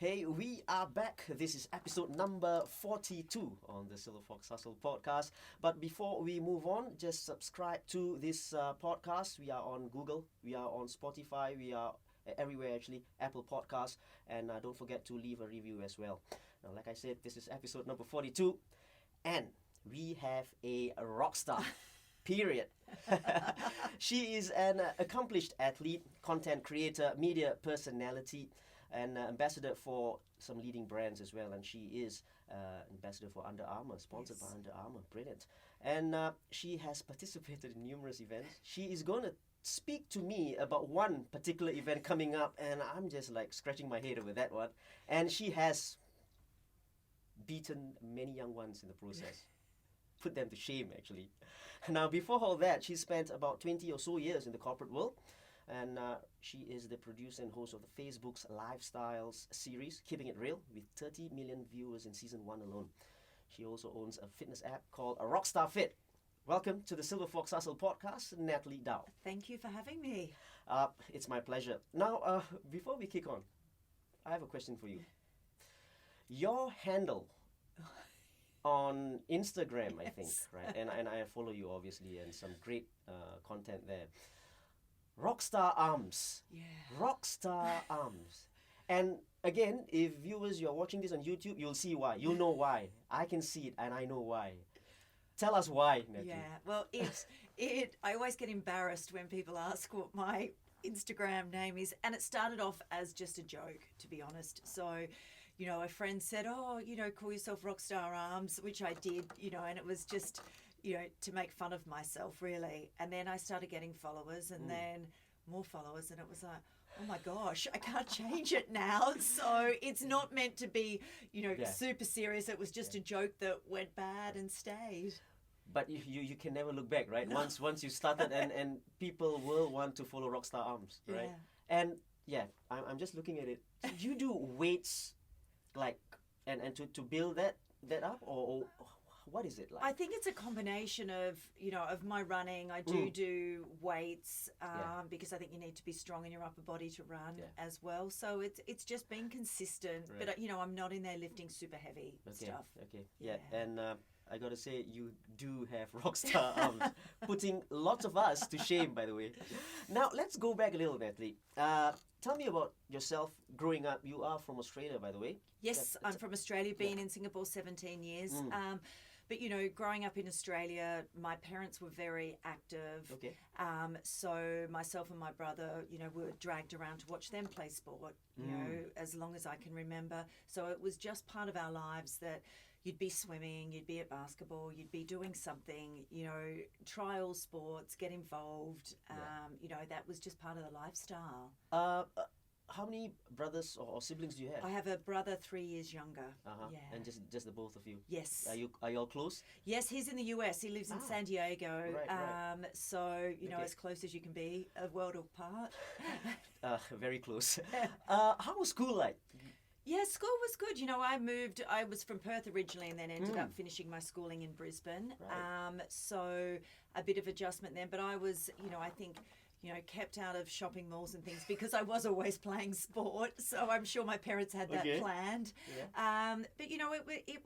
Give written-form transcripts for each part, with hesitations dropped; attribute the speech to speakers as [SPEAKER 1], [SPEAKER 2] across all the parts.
[SPEAKER 1] Hey, we are back. This is episode number 42 on the Silverfox Hustle podcast. But before we move on, just subscribe to this podcast. We are on Google, we are on Spotify, we are everywhere actually, Apple Podcasts, and don't forget to leave a review as well. Now, like I said, this is episode number 42, and we have a rock star. Period. She is an accomplished athlete, content creator, media personality, and ambassador for some leading brands as well. And she is ambassador for Under Armour, sponsored by Under Armour. Brilliant. And she has participated in numerous events. She is going to speak to me about one particular event coming up, and I'm just like scratching my head over that one. And she has beaten many young ones in the process. Put them to shame, actually. Now, before all that, she spent about 20 or so years in the corporate world, and she is the producer and host of the Facebook's Lifestyles series, Keeping It Real, with 30 million viewers in season 1 alone. She also owns a fitness app called Rockstar Fit. Welcome to the Silverfox Hustle podcast, Natalie Dau.
[SPEAKER 2] Thank you for having me.
[SPEAKER 1] It's my pleasure. Now, before we kick on, I have a question for you. Your handle on Instagram, I think, right? And I follow you, obviously, and some great content there. Rockstar Arms.
[SPEAKER 2] Yeah.
[SPEAKER 1] Rockstar Arms. And again, if viewers, you're watching this on YouTube, you'll see why. You'll know why. I can see it, and I know why. Tell us why, Natalie.
[SPEAKER 2] Yeah, well, I always get embarrassed when people ask what my Instagram name is, and it started off as just a joke, to be honest. So, a friend said, call yourself Rockstar Arms, which I did, and it was just, to make fun of myself, really. And then I started getting followers and then more followers, and it was like, oh my gosh, I can't change it now. So it's not meant to be, super serious. It was just a joke that went bad and stayed.
[SPEAKER 1] But you can never look back, right? No. Once you started, and people will want to follow Rockstar Arms, right?
[SPEAKER 2] Yeah.
[SPEAKER 1] And I'm just looking at it. So you do weights, like, and to build that up, or what is it like?
[SPEAKER 2] I think it's a combination of of my running. I do weights because I think you need to be strong in your upper body to run as well. So it's just being consistent. Right. But I'm not in there lifting super heavy stuff.
[SPEAKER 1] Okay. Yeah. And I gotta say, you do have Rockstar Arms, putting lots of us to shame, by the way. Now let's go back a little, Natalie. Tell me about yourself growing up. You are from Australia, by the way.
[SPEAKER 2] Yes, I'm from Australia, been in Singapore 17 years. But, growing up in Australia, my parents were very active.
[SPEAKER 1] Okay.
[SPEAKER 2] So myself and my brother, were dragged around to watch them play sport, as long as I can remember. So it was just part of our lives that you'd be swimming, you'd be at basketball, you'd be doing something, trial sports, get involved. That was just part of the lifestyle.
[SPEAKER 1] How many brothers or siblings do you have?
[SPEAKER 2] I have a brother 3 years younger. Yeah.
[SPEAKER 1] And just the both of you?
[SPEAKER 2] Yes.
[SPEAKER 1] Are you all close?
[SPEAKER 2] Yes, he's in the US. He lives in San Diego.
[SPEAKER 1] Right.
[SPEAKER 2] So, as close as you can be, a world apart.
[SPEAKER 1] Very close. How was school like?
[SPEAKER 2] Yeah, school was good. I was from Perth originally and then ended up finishing my schooling in Brisbane.
[SPEAKER 1] Right.
[SPEAKER 2] So a bit of adjustment then. But I was, I think, kept out of shopping malls and things because I was always playing sport. So I'm sure my parents had that planned.
[SPEAKER 1] Yeah.
[SPEAKER 2] But it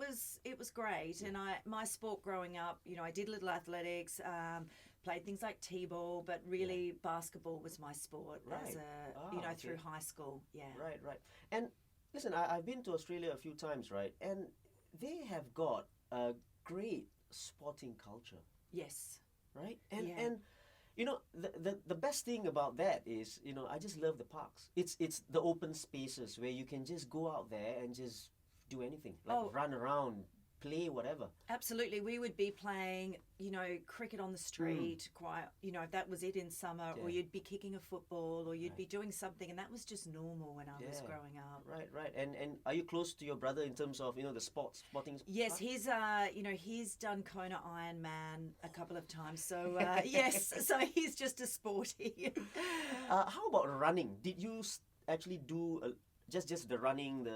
[SPEAKER 2] was great. And my sport growing up, I did little athletics, played things like t-ball, but really basketball was my sport as through high school. Yeah.
[SPEAKER 1] Right. And listen, I've been to Australia a few times, right? And they have got a great sporting culture.
[SPEAKER 2] Yes.
[SPEAKER 1] Right? And the best thing about that is, I just love the parks. It's the open spaces where you can just go out there and just do anything, like run around, play, whatever.
[SPEAKER 2] Absolutely. We would be playing, cricket on the street, quite, if that was it in summer, or you'd be kicking a football, or you'd be doing something, and that was just normal when I was growing up.
[SPEAKER 1] Right. And are you close to your brother in terms of, the sporting?
[SPEAKER 2] Yes, he's he's done Kona Ironman a couple of times, so yes, so he's just a sporty.
[SPEAKER 1] How about running? Did you actually do just the running,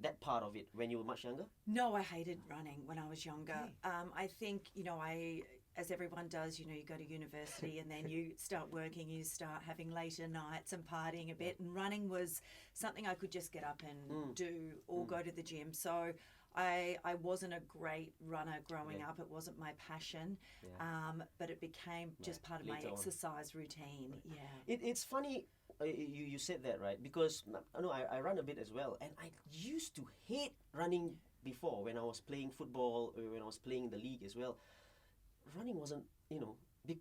[SPEAKER 1] that part of it when you were much younger?
[SPEAKER 2] No, I hated running when I was younger. I think, as everyone does, you know, you go to university and then you start working, you start having later nights and partying a bit. And running was something I could just get up and do or go to the gym. So I wasn't a great runner growing up. It wasn't my passion, but it became just part of my exercise routine. Yeah.
[SPEAKER 1] It's funny you said that, right? Because I run a bit as well, and I used to hate running before when I was playing football, when I was playing in the league as well. Running wasn't,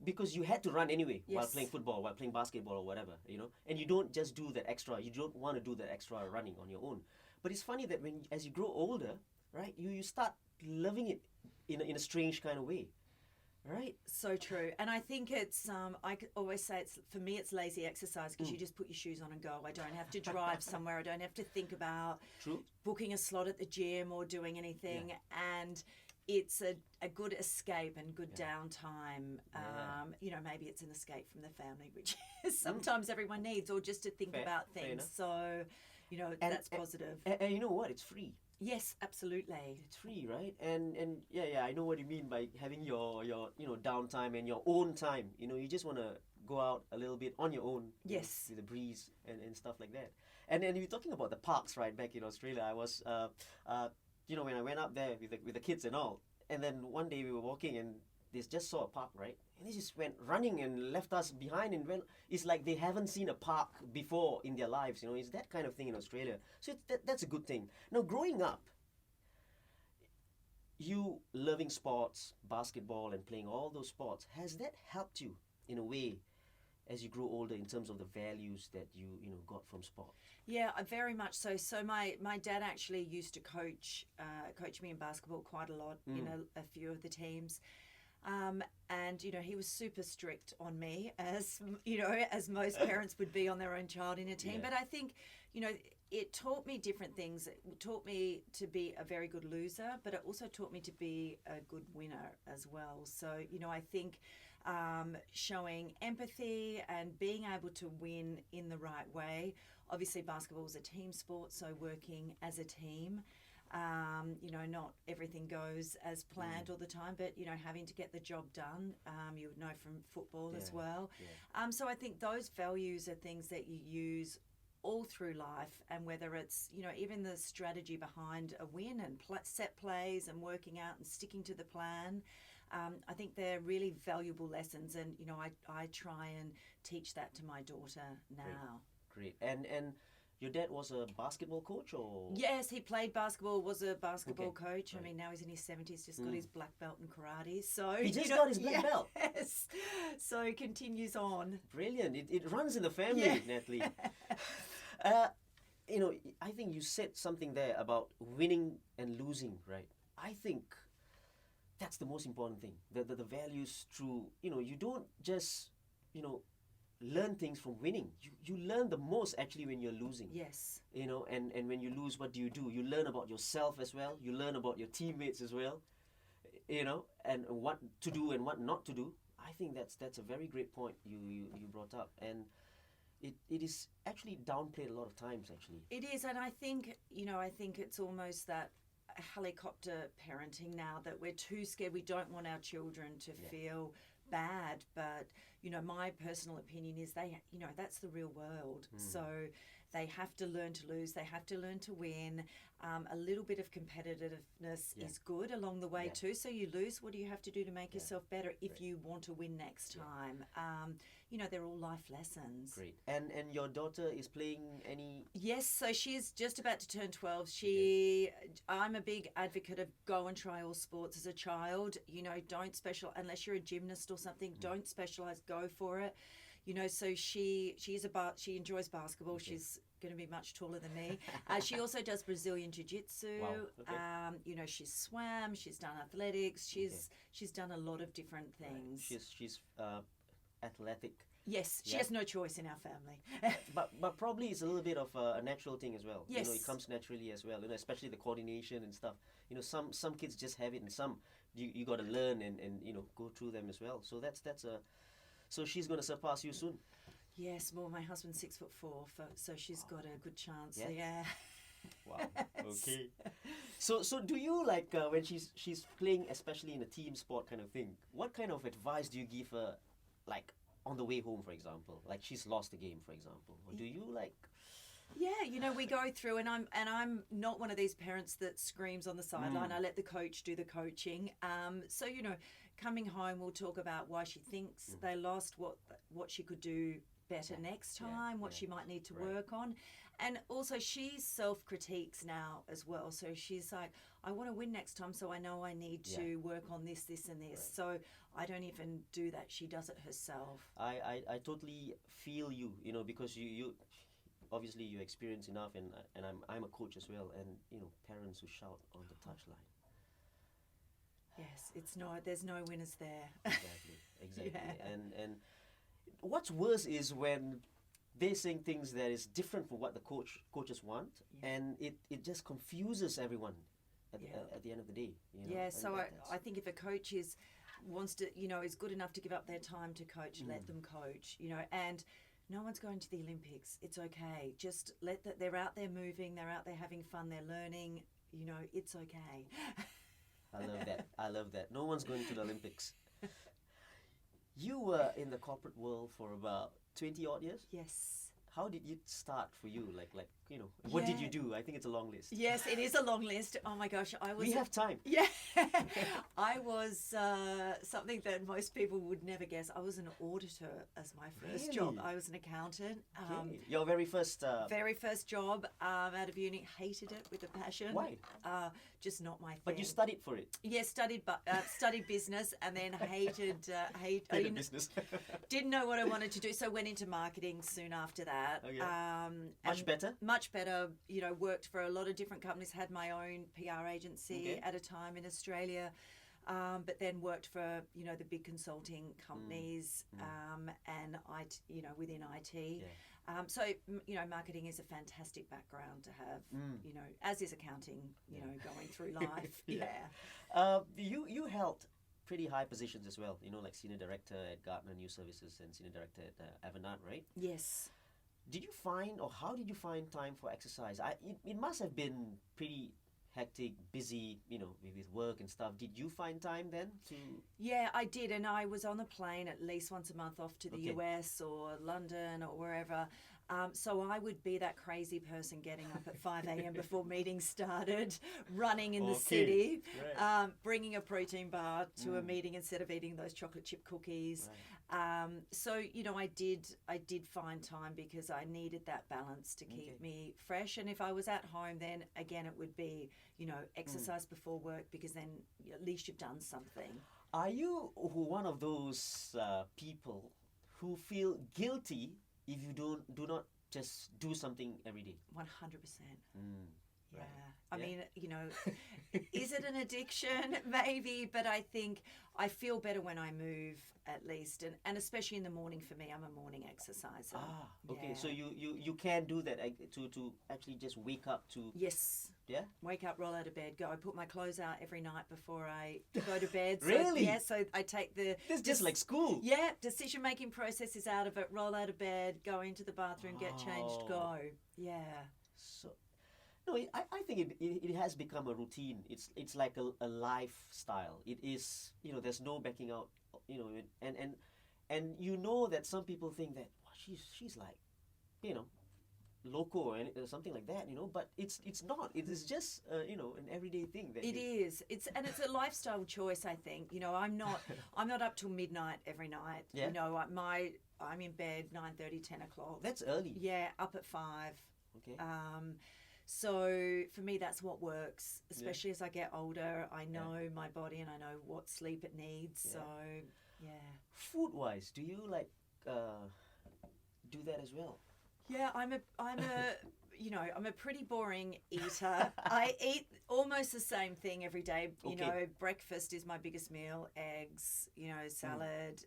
[SPEAKER 1] because you had to run anyway while playing football, while playing basketball or whatever, and you don't just do that extra. You don't want to do that extra running on your own. But it's funny that as you grow older, right, you start loving it in a strange kind of way, right?
[SPEAKER 2] So true. And I think it's, I always say for me it's lazy exercise because you just put your shoes on and go. I don't have to drive somewhere. I don't have to think about booking a slot at the gym or doing anything. And it's a good escape and good downtime. Maybe it's an escape from the family, which sometimes everyone needs, or just to think about things. So, that's positive.
[SPEAKER 1] And you know what? It's free.
[SPEAKER 2] Yes, absolutely.
[SPEAKER 1] It's free, right? And I know what you mean by having your downtime and your own time. You just want to go out a little bit on your own.
[SPEAKER 2] Yes.
[SPEAKER 1] With the breeze and stuff like that. And you're talking about the parks, right? Back in Australia, I was, when I went up there with the kids and all, and then one day we were walking and they just saw a park, right? And they just went running and left us behind, and it's like they haven't seen a park before in their lives. It's that kind of thing in Australia. So that's a good thing. Now, growing up, you loving sports, basketball, and playing all those sports, has that helped you in a way as you grow older in terms of the values that you got from sport?
[SPEAKER 2] Yeah, very much so. So my dad actually used to coach me in basketball quite a lot in a few of the teams. And he was super strict on me, as most parents would be on their own child in a team. But I think it taught me different things. It taught me to be a very good loser, but it also taught me to be a good winner as well. So I think showing empathy and being able to win in the right way. Obviously, basketball is a team sport, so working as a team. Not everything goes as planned all the time, but having to get the job done, you would know from football as well. So I think those values are things that you use all through life, and whether it's even the strategy behind a win and set plays and working out and sticking to the plan. I think they're really valuable lessons, and I try and teach that to my daughter now.
[SPEAKER 1] Great. And your dad was a basketball coach, or?
[SPEAKER 2] Yes, he played basketball, was a basketball coach. Right. I mean, now he's in his 70s, just got his black belt in karate. So
[SPEAKER 1] he just got his black belt?
[SPEAKER 2] Yes. So he continues on.
[SPEAKER 1] Brilliant. It runs in the family, Natalie. I think you said something there about winning and losing, right? I think that's the most important thing. The values through, you don't just, learn things from winning. You learn the most actually when you're losing.
[SPEAKER 2] Yes.
[SPEAKER 1] And when you lose, what do? You learn about yourself as well. You learn about your teammates as well. And what to do and what not to do. I think that's a very great point you brought up. And it is actually downplayed a lot of times, actually.
[SPEAKER 2] It is, and I think it's almost that helicopter parenting now, that we're too scared. We don't want our children to feel bad, but my personal opinion is that's the real world. So they have to learn to lose, they have to learn to win. A little bit of competitiveness is good along the way too. So you lose, what do you have to do to make yourself better if you want to win next time? They're all life lessons.
[SPEAKER 1] Great. And your daughter is playing any?
[SPEAKER 2] Yes, so she's just about to turn 12. I'm a big advocate of go and try all sports as a child. Don't unless you're a gymnast or something, don't specialize, go for it. So she enjoys basketball. Okay. She's going to be much taller than me. She also does Brazilian jiu-jitsu.
[SPEAKER 1] Wow. Okay.
[SPEAKER 2] She's swam, she's done athletics, she's done a lot of different things.
[SPEAKER 1] Right. She's athletic.
[SPEAKER 2] Yes, she has no choice in our family.
[SPEAKER 1] but probably it's a little bit of a natural thing as well.
[SPEAKER 2] Yes.
[SPEAKER 1] It comes naturally as well. Especially the coordination and stuff. Some kids just have it, and some you got to learn and go through them as well. So that's a. So she's going to surpass you soon.
[SPEAKER 2] Yes, well, my husband's 6'4", so she's got a good chance.
[SPEAKER 1] Yeah.
[SPEAKER 2] Yeah.
[SPEAKER 1] Wow. Okay. So do you like when she's playing, especially in a team sport kind of thing? What kind of advice do you give her, like on the way home, for example? Like she's lost the game, for example. Or do you like?
[SPEAKER 2] Yeah, we go through, and I'm not one of these parents that screams on the sideline. I let the coach do the coaching. So coming home, we'll talk about why she thinks they lost, what she could do better next time, what she might need to work on. And also she self-critiques now as well. So she's like, I want to win next time, so I know I need to work on this, this and this. So I don't even do that. She does it herself.
[SPEAKER 1] I totally feel you, because you obviously you experience enough, and I'm a coach as well, and parents who shout on the touchline.
[SPEAKER 2] Yes, there's no winners there.
[SPEAKER 1] Exactly. And what's worse is when they're saying things that is different from what the coaches want, and it just confuses everyone at the end of the day.
[SPEAKER 2] So I think if a coach wants to, is good enough to give up their time to coach, let them coach, and no one's going to the Olympics. It's okay. Just they're out there moving, they're out there having fun, they're learning, it's okay.
[SPEAKER 1] I love that. No one's going to the Olympics. You were in the corporate world for about 20 odd years?
[SPEAKER 2] Yes.
[SPEAKER 1] How did it start for you? What did you do? I think it's a long list.
[SPEAKER 2] Yes, it is a long list. Oh my gosh,
[SPEAKER 1] We have time.
[SPEAKER 2] Yeah. I was something that most people would never guess. I was an auditor as my first job. I was an accountant.
[SPEAKER 1] Okay. Your very first...
[SPEAKER 2] Very first job out of uni. Hated it with a passion.
[SPEAKER 1] Why?
[SPEAKER 2] Just not my thing.
[SPEAKER 1] But you studied for it.
[SPEAKER 2] Yes, studied business, and then hated
[SPEAKER 1] business.
[SPEAKER 2] Didn't know what I wanted to do, so went into marketing soon after that.
[SPEAKER 1] Okay. Much better?
[SPEAKER 2] Much better. Worked for a lot of different companies, had my own PR agency at a time in Australia, but then worked for, the big consulting companies, and within IT. Yeah. So, marketing is a fantastic background to have, as is accounting, going through life.
[SPEAKER 1] You held pretty high positions as well, like Senior Director at Gartner News Services and Senior Director at Evernote, right?
[SPEAKER 2] Yes.
[SPEAKER 1] Did you find, or how did you find time for exercise? It must have been pretty hectic, busy, with work and stuff. Did you find time then to...
[SPEAKER 2] Yeah, I did, and I was on a plane at least once a month off to the US or London or wherever. So I would be that crazy person getting up at 5 a.m. before meetings started, running in the city, bringing a protein bar to a meeting instead of eating those chocolate chip cookies. So I did find time because I needed that balance to keep me fresh. And if I was at home, then again it would be exercise before work, because then at least you've done something.
[SPEAKER 1] Are you one of those people who feel guilty if you do not just do something every day?
[SPEAKER 2] 100%. Yeah. I mean, is it an addiction? Maybe, but I think I feel better when I move, at least, and especially in the morning. For me, I'm a morning exerciser.
[SPEAKER 1] Okay. So you can do that to actually just wake up to...
[SPEAKER 2] Yes.
[SPEAKER 1] Yeah?
[SPEAKER 2] Wake up, roll out of bed, go. I put my clothes out every night before I go to bed. So,
[SPEAKER 1] Really?
[SPEAKER 2] Yeah, so I take the...
[SPEAKER 1] It's just like school.
[SPEAKER 2] Yeah, decision-making process is out of it. Roll out of bed, go into the bathroom, get changed, go. Yeah.
[SPEAKER 1] So... No, I think it has become a routine. It's like a lifestyle. It is, there's no backing out, and that some people think that she's like, loco or something like that, but it's not. It is just an everyday thing. It
[SPEAKER 2] is. It's a lifestyle choice. I think. I'm not up till midnight every night.
[SPEAKER 1] Yeah.
[SPEAKER 2] I'm in bed 9:30, 10 o'clock.
[SPEAKER 1] That's early.
[SPEAKER 2] Yeah, up at 5.
[SPEAKER 1] Okay.
[SPEAKER 2] So for me, that's what works, especially as I get older. I know my body and I know what sleep it needs. Yeah. So, yeah.
[SPEAKER 1] Food-wise, do you do that as well?
[SPEAKER 2] Yeah, I'm a pretty boring eater. I eat almost the same thing every day. Breakfast is my biggest meal, eggs, salad.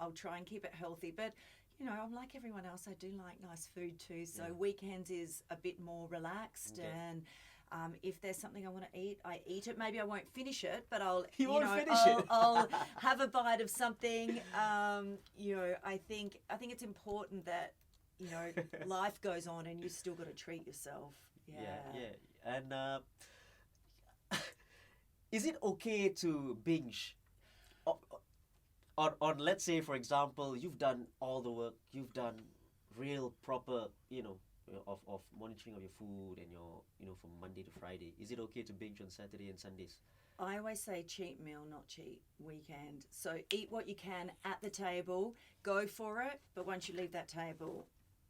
[SPEAKER 2] I'll try and keep it healthy, but I'm like everyone else. I do like nice food too. So weekends is a bit more relaxed, and if there's something I want to eat, I eat it. Maybe I won't finish it, but I'll I'll have a bite of something. I think it's important that life goes on and you still got to treat yourself. Yeah.
[SPEAKER 1] And is it okay to binge on, let's say, for example, you've done all the work, you've done real proper, of monitoring of your food and your, from Monday to Friday. Is it okay to binge on Saturday and Sundays?
[SPEAKER 2] I always say cheat meal, not cheat weekend. So eat what you can at the table, go for it, but once you leave that table,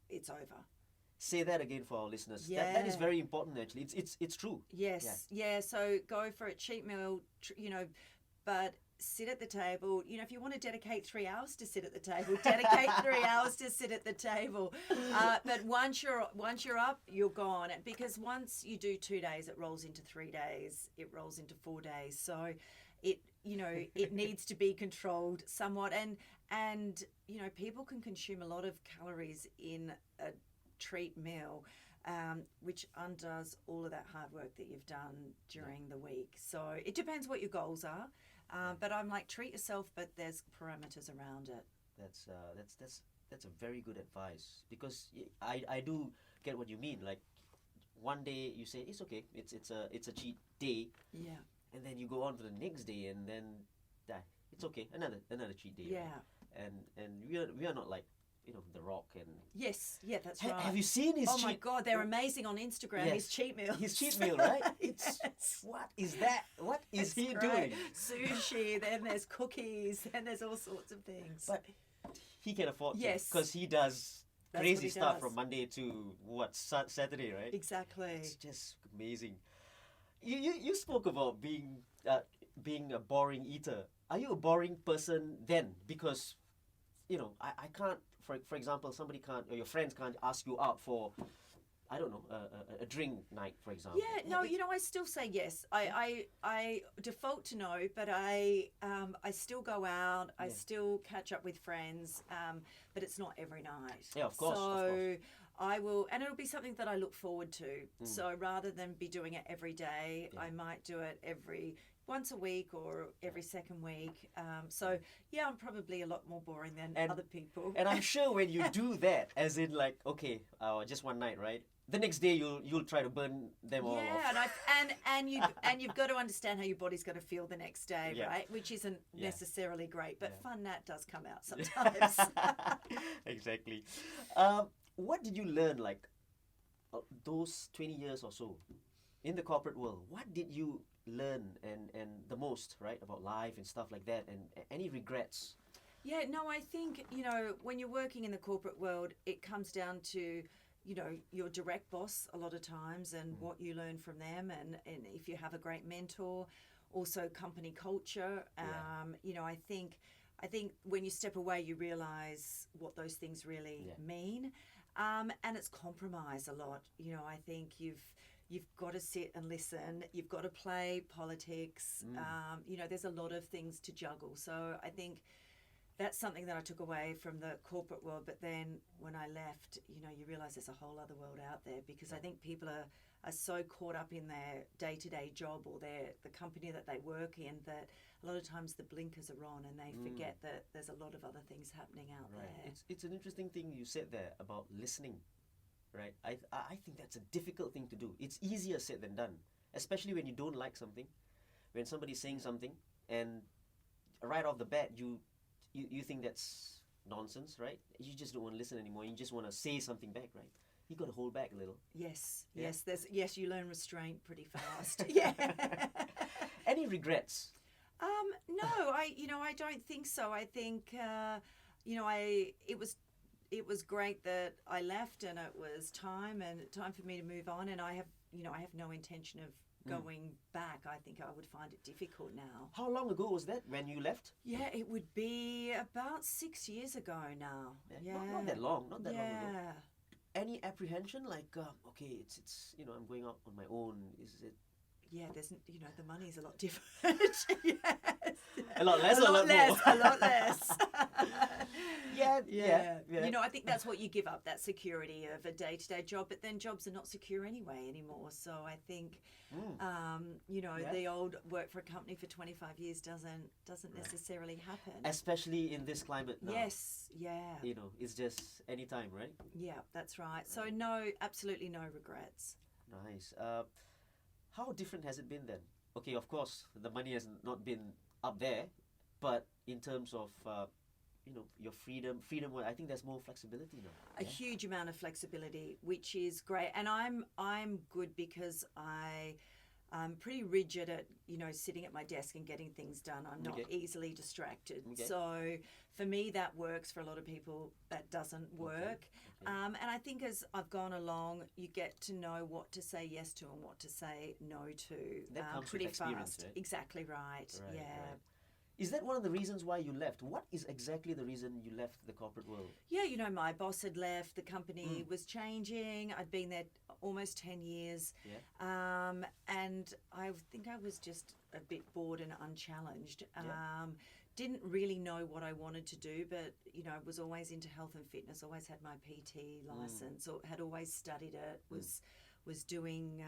[SPEAKER 2] it's over.
[SPEAKER 1] Say that again for our listeners.
[SPEAKER 2] Yeah.
[SPEAKER 1] That is very important, actually. It's true.
[SPEAKER 2] Yes, yeah. So go for it, cheat meal, but sit at the table. If you want to dedicate 3 hours to sit at the table, dedicate 3 hours to sit at the table. But once you're up, you're gone. Because once you do 2 days, it rolls into 3 days. It rolls into 4 days. So it needs to be controlled somewhat. And people can consume a lot of calories in a treat meal, which undoes all of that hard work that you've done during the week. So it depends what your goals are. But I'm like, treat yourself, but there's parameters around it.
[SPEAKER 1] That's a very good advice, because I do get what you mean. Like, one day you say it's okay, it's a cheat day,
[SPEAKER 2] Yeah.
[SPEAKER 1] and then you go on to the next day, and then it's okay, another cheat day.
[SPEAKER 2] Yeah.
[SPEAKER 1] Right? And we are not like, The Rock and.
[SPEAKER 2] Yes. Yeah, that's right.
[SPEAKER 1] Have you seen his?
[SPEAKER 2] Oh my God, they're amazing on Instagram.
[SPEAKER 1] Yes.
[SPEAKER 2] His cheat meal.
[SPEAKER 1] His cheat meal, right?
[SPEAKER 2] Yes.
[SPEAKER 1] What is that? What is he
[SPEAKER 2] Great.
[SPEAKER 1] doing?
[SPEAKER 2] Sushi. Then there's cookies. Then there's all sorts of things.
[SPEAKER 1] But he can afford to,
[SPEAKER 2] Yes.
[SPEAKER 1] because he does
[SPEAKER 2] That's
[SPEAKER 1] crazy
[SPEAKER 2] what he
[SPEAKER 1] stuff
[SPEAKER 2] does.
[SPEAKER 1] from Monday to Saturday, right?
[SPEAKER 2] Exactly.
[SPEAKER 1] It's just amazing. You spoke about being a boring eater. Are you a boring person then? Because I can't. For example, somebody can't, or your friends can't ask you out for, I don't know, a drink night, for example.
[SPEAKER 2] Yeah, no, I still say yes. I default to no, but I still go out. I still catch up with friends, but it's not every night.
[SPEAKER 1] Yeah, of course.
[SPEAKER 2] So
[SPEAKER 1] of course.
[SPEAKER 2] I will, and it'll be something that I look forward to. So rather than be doing it every day, I might do it once a week or every second week. So yeah, I'm probably a lot more boring than other people.
[SPEAKER 1] And I'm sure when you do that, as in like, okay, just one night, right? The next day you'll try to burn them all off.
[SPEAKER 2] Yeah, and you've got to understand how your body's going to feel the next day,
[SPEAKER 1] Yeah.
[SPEAKER 2] right? Which isn't necessarily great, but
[SPEAKER 1] Yeah.
[SPEAKER 2] fun Nat does come out sometimes.
[SPEAKER 1] Exactly. What did you learn, like, those 20 years or so in the corporate world? What did you learn and the most, right, about life and stuff like that, and any regrets?
[SPEAKER 2] Yeah, no, I think, when you're working in the corporate world, it comes down to, your direct boss a lot of times, and what you learn from them, and if you have a great mentor, also company culture. I think when you step away, you realize what those things really mean. And it's compromise a lot. I think you've got to sit and listen. You've got to play politics. There's a lot of things to juggle. So I think that's something that I took away from the corporate world. But then when I left, you realize there's a whole other world out there, because I think people are so caught up in their day-to-day job or the company that they work in, that a lot of times the blinkers are on and they forget that there's a lot of other things happening out there.
[SPEAKER 1] It's an interesting thing you said there about listening, right? I think that's a difficult thing to do. It's easier said than done, especially when you don't like something, when somebody's saying something, and right off the bat you think that's nonsense, right? You just don't want to listen anymore. You just want to say something back, right? You got to hold back a little.
[SPEAKER 2] Yes,
[SPEAKER 1] Yeah.
[SPEAKER 2] yes. You learn restraint pretty fast. Yeah.
[SPEAKER 1] Any regrets?
[SPEAKER 2] No, I don't think so. I think it was great that I left, and it was time for me to move on, and I have no intention of going back. I think I would find it difficult now.
[SPEAKER 1] How long ago was that when you left?
[SPEAKER 2] Yeah, it would be about 6 years ago now. Yeah.
[SPEAKER 1] Not that long. Not that long ago.
[SPEAKER 2] Yeah.
[SPEAKER 1] Any apprehension, like, okay, it's I'm going out on my own. Is it?
[SPEAKER 2] Yeah, there's the money's a lot different. Yes.
[SPEAKER 1] A lot less,
[SPEAKER 2] a lot
[SPEAKER 1] more.
[SPEAKER 2] less, a lot less.
[SPEAKER 1] Yeah.
[SPEAKER 2] I think that's what you give up, that security of a day-to-day job, but then jobs are not secure anyway anymore. So I think, the old work for a company for 25 years doesn't necessarily happen.
[SPEAKER 1] Especially in this climate now.
[SPEAKER 2] Yes, yeah.
[SPEAKER 1] It's just anytime, right?
[SPEAKER 2] Yeah, that's right. So no, absolutely no regrets.
[SPEAKER 1] Nice. How different has it been then? Okay, of course, the money has not been up there, but in terms of your freedom, I think there's more flexibility now.
[SPEAKER 2] A huge amount of flexibility, which is great. And I'm good because I'm pretty rigid at sitting at my desk and getting things done. I'm not easily distracted. So for me that works. For a lot of people that doesn't work. And I think as I've gone along, you get to know what to say yes to and what to say no to.
[SPEAKER 1] That comes
[SPEAKER 2] pretty
[SPEAKER 1] with experience,
[SPEAKER 2] fast.
[SPEAKER 1] right?
[SPEAKER 2] Exactly right. Yeah.
[SPEAKER 1] Right. Is that one of the reasons why you left? What is exactly the reason you left the corporate world?
[SPEAKER 2] Yeah, my boss had left. The company was changing. I'd been there almost 10 years.
[SPEAKER 1] Yeah.
[SPEAKER 2] And I think I was just a bit bored and unchallenged. Didn't really know what I wanted to do, but, I was always into health and fitness, always had my PT license, or had always studied it, was doing,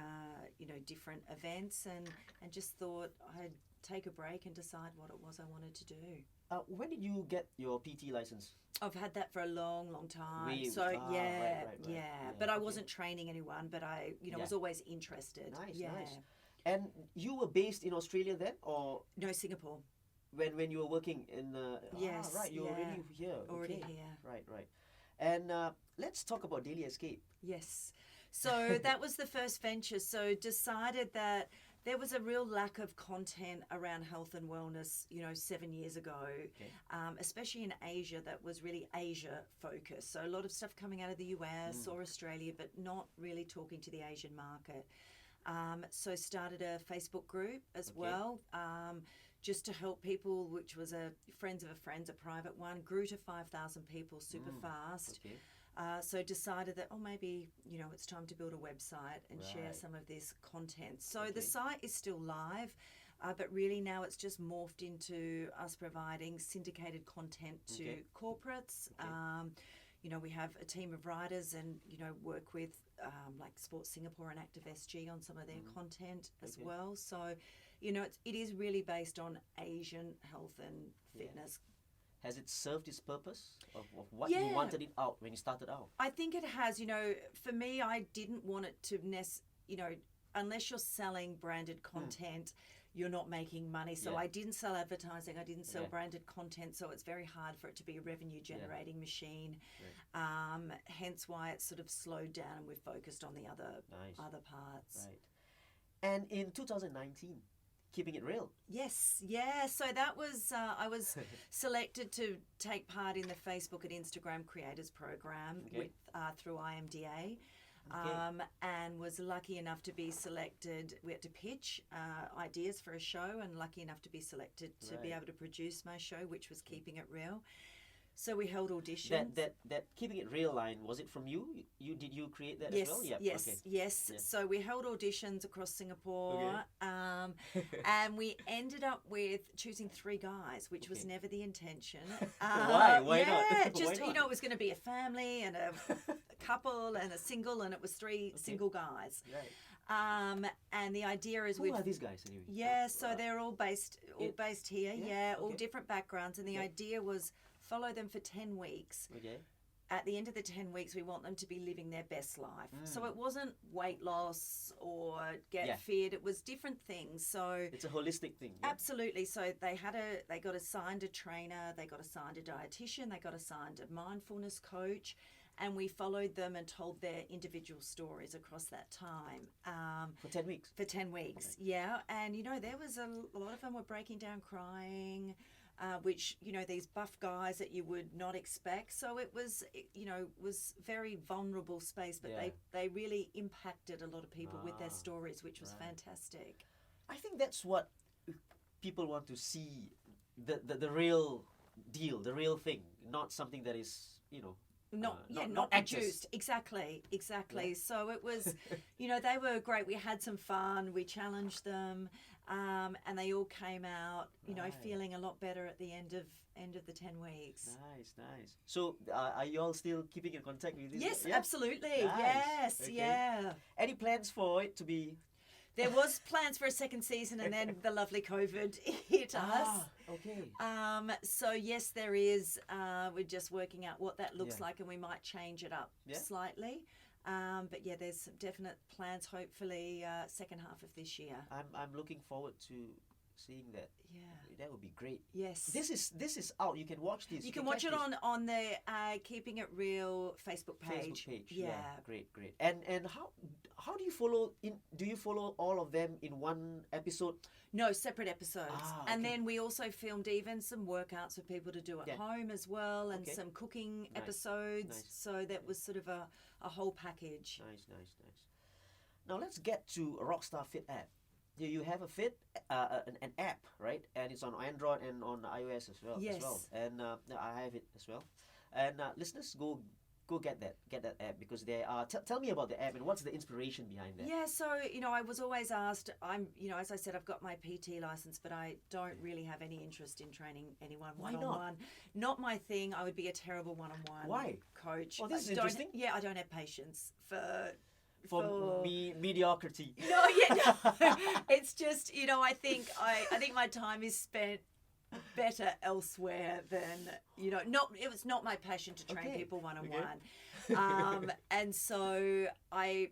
[SPEAKER 2] different events and just thought I'd take a break and decide what it was I wanted to do.
[SPEAKER 1] When did you get your PT license?
[SPEAKER 2] I've had that for a long, long time.
[SPEAKER 1] Really?
[SPEAKER 2] Right. But I wasn't training anyone, but I, was always interested.
[SPEAKER 1] Nice. And you were based in Australia then, or
[SPEAKER 2] no, Singapore?
[SPEAKER 1] When you were working in
[SPEAKER 2] yes,
[SPEAKER 1] right, you're already here.
[SPEAKER 2] Already here.
[SPEAKER 1] Right. And let's talk about Daily Escape.
[SPEAKER 2] Yes. So that was the first venture. So decided that there was a real lack of content around health and wellness, 7 years ago, especially in Asia. That was really Asia focused. So a lot of stuff coming out of the US or Australia, but not really talking to the Asian market. So started a Facebook group as well, just to help people, which was a Friends of a Friends, a private one, grew to 5,000 people super fast. So decided that, maybe, it's time to build a website and share some of this content. So the site is still live, but really now it's just morphed into us providing syndicated content to corporates. We have a team of writers and, work with like Sports Singapore and Active SG on some of their content as well. So, it is really based on Asian health and fitness.
[SPEAKER 1] Has it served its purpose of what you wanted it out when you started out?
[SPEAKER 2] I think it has. For me, I didn't want it to unless you're selling branded content, you're not making money. So I didn't sell advertising. I didn't sell branded content. So it's very hard for it to be a revenue generating machine. Hence why it's sort of slowed down and we've focused on the other parts.
[SPEAKER 1] Right. And in 2019, keeping it real.
[SPEAKER 2] Yes, so that was I was selected to take part in the Facebook and Instagram Creators Program with through IMDA, and was lucky enough to be selected. We had to pitch ideas for a show, and lucky enough to be selected to be able to produce my show, which was Keeping It Real. So we held auditions.
[SPEAKER 1] That Keeping It Real line, was it from you? Did you create that as well?
[SPEAKER 2] Yes. So we held auditions across Singapore, and we ended up with choosing 3 guys, which was never the intention.
[SPEAKER 1] Why? Why not?
[SPEAKER 2] Just
[SPEAKER 1] Why not?
[SPEAKER 2] it was going to be a family and a couple and a single, and it was 3 single guys.
[SPEAKER 1] Right.
[SPEAKER 2] And the idea is
[SPEAKER 1] who are these guys anyway?
[SPEAKER 2] So they're all based here. All different backgrounds, and the idea was follow them for 10 weeks. At the end of the 10 weeks, we want them to be living their best life. So it wasn't weight loss or get fit. It was different things. So
[SPEAKER 1] it's a holistic thing.
[SPEAKER 2] Absolutely. So they got assigned a trainer, they got assigned a dietitian, they got assigned a mindfulness coach, and we followed them and told their individual stories across that time.
[SPEAKER 1] For 10 weeks?
[SPEAKER 2] For 10 weeks, And, there was a lot of them were breaking down crying, which, these buff guys that you would not expect. So it was, was very vulnerable space, but they really impacted a lot of people with their stories, which was fantastic.
[SPEAKER 1] I think that's what people want to see, the real deal, the real thing, not something that is, not
[SPEAKER 2] produced. Exactly. So it was, they were great. We had some fun. We challenged them, and they all came out, feeling a lot better at the end of the 10 weeks.
[SPEAKER 1] Nice. So are you all still keeping in contact with this?
[SPEAKER 2] Yes, absolutely. Nice. Yes,
[SPEAKER 1] Any plans for it to be?
[SPEAKER 2] There was plans for a second season, and then the lovely COVID hit us. So yes, there is. We're just working out what that looks like, and we might change it up slightly. But yeah, there's some definite plans. Hopefully, second half of this year.
[SPEAKER 1] I'm looking forward to seeing that.
[SPEAKER 2] Yeah.
[SPEAKER 1] That would be great.
[SPEAKER 2] Yes.
[SPEAKER 1] This is out. You can watch this.
[SPEAKER 2] You can watch
[SPEAKER 1] catch
[SPEAKER 2] it
[SPEAKER 1] this.
[SPEAKER 2] on the Keeping It Real Facebook page.
[SPEAKER 1] Facebook page.
[SPEAKER 2] Yeah.
[SPEAKER 1] Great. And how do you follow do you follow all of them in one episode?
[SPEAKER 2] No, separate episodes. And
[SPEAKER 1] Okay.
[SPEAKER 2] then we also filmed even some workouts for people to do at home as well, and
[SPEAKER 1] Okay.
[SPEAKER 2] some cooking
[SPEAKER 1] Nice.
[SPEAKER 2] episodes.
[SPEAKER 1] Nice.
[SPEAKER 2] So that was sort of a whole package.
[SPEAKER 1] Nice. Now let's get to Rockstar Fit App. You have a Fit, an app, right? And it's on Android and on iOS as well.
[SPEAKER 2] Yes.
[SPEAKER 1] And I have it as well. And listeners, go get that app, because they are. Tell me about the app and what's the inspiration behind that.
[SPEAKER 2] Yeah, so I was always asked. As I said, I've got my PT license, but I don't really have any interest in training anyone
[SPEAKER 1] Why
[SPEAKER 2] one-on-one. Not my thing. I would be a terrible one-on-one
[SPEAKER 1] Why?
[SPEAKER 2] coach.
[SPEAKER 1] Oh, this is
[SPEAKER 2] I don't-
[SPEAKER 1] interesting.
[SPEAKER 2] Yeah, I don't have patience for.
[SPEAKER 1] For mediocrity.
[SPEAKER 2] No, it's just I think my time is spent better elsewhere than not. It was not my passion to train
[SPEAKER 1] Okay.
[SPEAKER 2] people one on
[SPEAKER 1] Okay.
[SPEAKER 2] one, and so I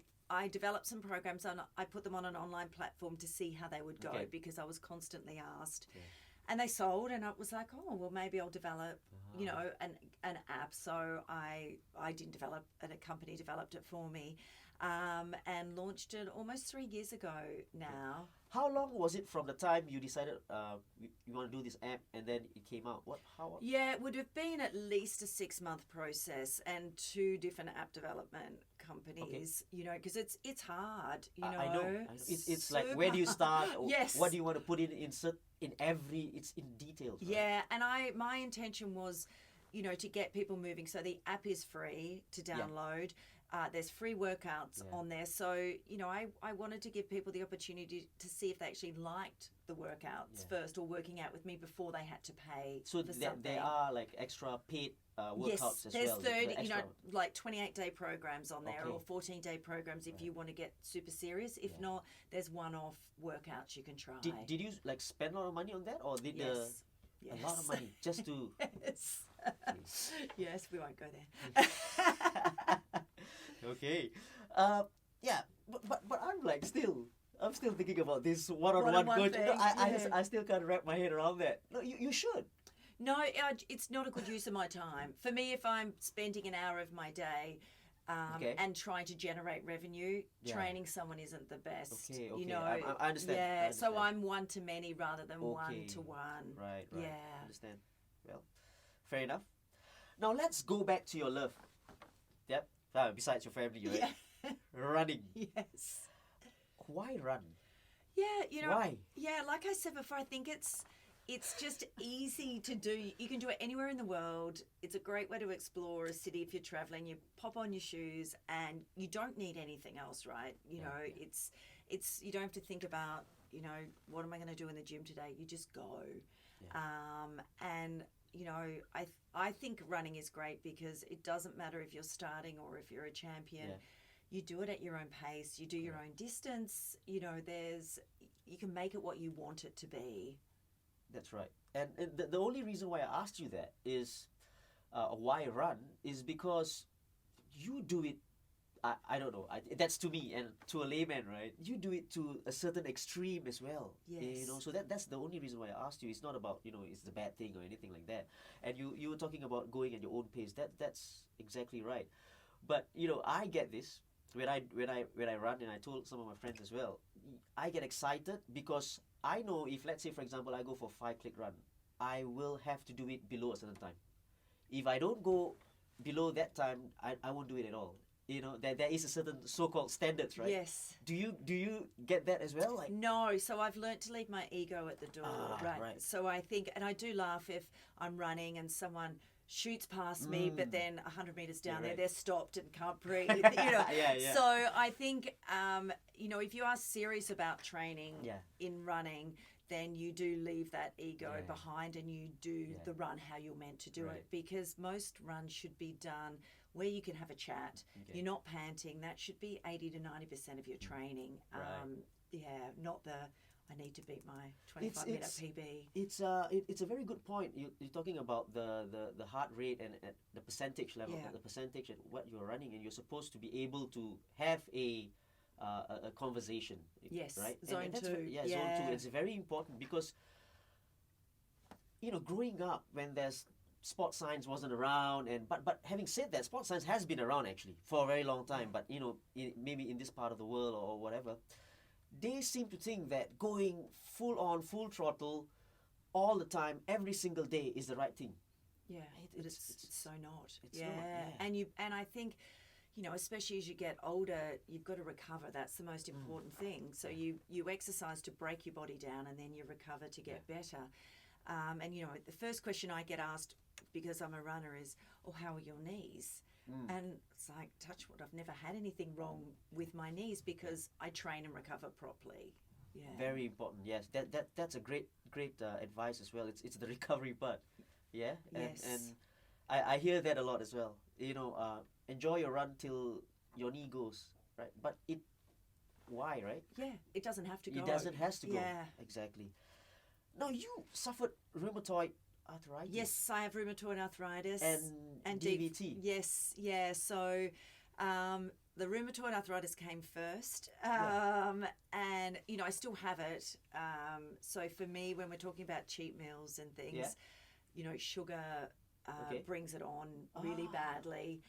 [SPEAKER 2] developed some programs and I put them on an online platform to see how they would go,
[SPEAKER 1] Okay.
[SPEAKER 2] because I was constantly asked.
[SPEAKER 1] Okay.
[SPEAKER 2] And they sold, and I was like, oh, well, maybe I'll develop, an app. So I didn't develop it, a company developed it for me, and launched it almost 3 years ago now.
[SPEAKER 1] How long was it from the time you decided you want to do this app and then it came out? How?
[SPEAKER 2] Yeah, it would have been at least a 6-month process and 2 different app development companies, because it's hard,
[SPEAKER 1] I know. It's like,
[SPEAKER 2] super
[SPEAKER 1] where do you start?
[SPEAKER 2] Yes.
[SPEAKER 1] What do you want to put insert in every? It's in details. Right?
[SPEAKER 2] Yeah, and my intention was, to get people moving. So the app is free to download. There's free workouts on there. So, I wanted to give people the opportunity to see if they actually liked the workouts first, or working out with me before they had to pay
[SPEAKER 1] So
[SPEAKER 2] for something.
[SPEAKER 1] there are like extra paid workouts as
[SPEAKER 2] there's
[SPEAKER 1] well.
[SPEAKER 2] 30,
[SPEAKER 1] the extra-
[SPEAKER 2] like 28-day programs on there,
[SPEAKER 1] Okay.
[SPEAKER 2] or 14-day programs if you want to get super serious. If not, there's one-off workouts you can try.
[SPEAKER 1] Did you like spend a lot of money on that, or did
[SPEAKER 2] Yes.
[SPEAKER 1] a lot of money just to?
[SPEAKER 2] Yes.
[SPEAKER 1] Okay.
[SPEAKER 2] Yes, we won't go there.
[SPEAKER 1] Okay. Yeah, but I'm still thinking about this one-on-one
[SPEAKER 2] One-on-one
[SPEAKER 1] coach.
[SPEAKER 2] thing,
[SPEAKER 1] I still can't wrap my head around that. No, you should.
[SPEAKER 2] No, it's not a good use of my time. For me, if I'm spending an hour of my day and trying to generate revenue, training someone isn't the best.
[SPEAKER 1] Okay.
[SPEAKER 2] I
[SPEAKER 1] understand.
[SPEAKER 2] Yeah,
[SPEAKER 1] I understand.
[SPEAKER 2] so I'm one-to-many rather than one-to-one.
[SPEAKER 1] Right.
[SPEAKER 2] Yeah.
[SPEAKER 1] I understand. Well, fair enough. Now let's go back to your love. Yep. Besides your family, right?
[SPEAKER 2] Yeah.
[SPEAKER 1] Running.
[SPEAKER 2] Yes.
[SPEAKER 1] Why run?
[SPEAKER 2] Yeah,
[SPEAKER 1] Why?
[SPEAKER 2] Yeah, like I said before, I think it's just easy to do. You can do it anywhere in the world. It's a great way to explore a city if you're traveling. You pop on your shoes and you don't need anything else, right? It's you don't have to think about, what am I going to do in the gym today? You just go. And I think running is great because it doesn't matter if you're starting or if you're a champion. You do it at your own pace. You do your own distance. You can make it what you want it to be.
[SPEAKER 1] That's right. And the only reason why I asked you that is why run is because you do it. I don't know. That's to me and to a layman, right? You do it to a certain extreme as well.
[SPEAKER 2] Yes.
[SPEAKER 1] So that's the only reason why I asked you. It's not about it's the bad thing or anything like that. And you were talking about going at your own pace. That's exactly right. But I get this when I run, and I told some of my friends as well. I get excited because I know if, let's say for example, I go for a 5-click run, I will have to do it below a certain time. If I don't go below that time, I won't do it at all. There is a certain so-called standards, right?
[SPEAKER 2] Yes.
[SPEAKER 1] Do you get that as well? Like,
[SPEAKER 2] no, so I've learnt to leave my ego at the door,
[SPEAKER 1] right.
[SPEAKER 2] So I think, and I do laugh if I'm running and someone shoots past me, but then 100 meters down there, they're stopped and can't breathe.
[SPEAKER 1] Yeah.
[SPEAKER 2] So I think, if you are serious about training in running, then you do leave that ego behind and you do the run how you're meant to do it, because most runs should be done where you can have a chat. You're not panting. That should be 80 to 90% of your training. Not the I need to beat my 25-minute PB.
[SPEAKER 1] It's a very good point. You're talking about the heart rate and the percentage level,
[SPEAKER 2] Yeah.
[SPEAKER 1] the percentage at what you're running, and you're supposed to be able to have a conversation.
[SPEAKER 2] Yes,
[SPEAKER 1] right.
[SPEAKER 2] zone
[SPEAKER 1] And that's
[SPEAKER 2] two.
[SPEAKER 1] zone two. It's very important because growing up when there's sports science wasn't around, and but having said that, sports science has been around actually for a very long time. But maybe in this part of the world or whatever, they seem to think that going full on, full throttle, all the time, every single day is the right thing.
[SPEAKER 2] Yeah, it's so not.
[SPEAKER 1] It's not, yeah.
[SPEAKER 2] And I think, especially as you get older, you've got to recover. That's the most important thing. So you exercise to break your body down, and then you recover to get better. And the first question I get asked, because I'm a runner, is, "Oh, how are your knees?" And it's like, touch wood, I've never had anything wrong with my knees because I train and recover properly. Yeah.
[SPEAKER 1] Very important. Yes, that's a great advice as well. It's the recovery part. Yeah.
[SPEAKER 2] Yes.
[SPEAKER 1] And I hear that a lot as well. Enjoy your run till your knee goes, right? But why, right?
[SPEAKER 2] Yeah, it doesn't have to go.
[SPEAKER 1] It doesn't has to go.
[SPEAKER 2] Yeah.
[SPEAKER 1] Exactly. Now you suffered rheumatoid arthritis.
[SPEAKER 2] Yes, I have rheumatoid arthritis
[SPEAKER 1] And DVT.
[SPEAKER 2] Yes, yeah. So the rheumatoid arthritis came first, and I still have it. So for me, when we're talking about cheat meals and things, sugar brings it on really badly,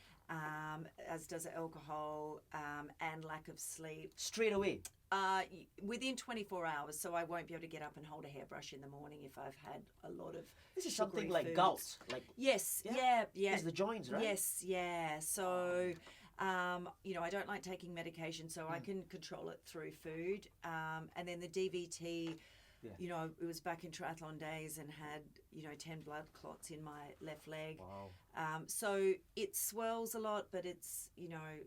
[SPEAKER 2] as does alcohol, and lack of sleep.
[SPEAKER 1] Straight away.
[SPEAKER 2] Within 24 hours, so I won't be able to get up and hold a hairbrush in the morning if I've had a lot of.
[SPEAKER 1] This is
[SPEAKER 2] sugary
[SPEAKER 1] something like
[SPEAKER 2] foods.
[SPEAKER 1] gout, like
[SPEAKER 2] Yes, yeah.
[SPEAKER 1] It's the joints, right?
[SPEAKER 2] Yes, yeah. So, I don't like taking medication, so I can control it through food. And then the DVT, it was back in triathlon days and had 10 blood clots in my left leg.
[SPEAKER 1] Wow.
[SPEAKER 2] So it swells a lot, but it's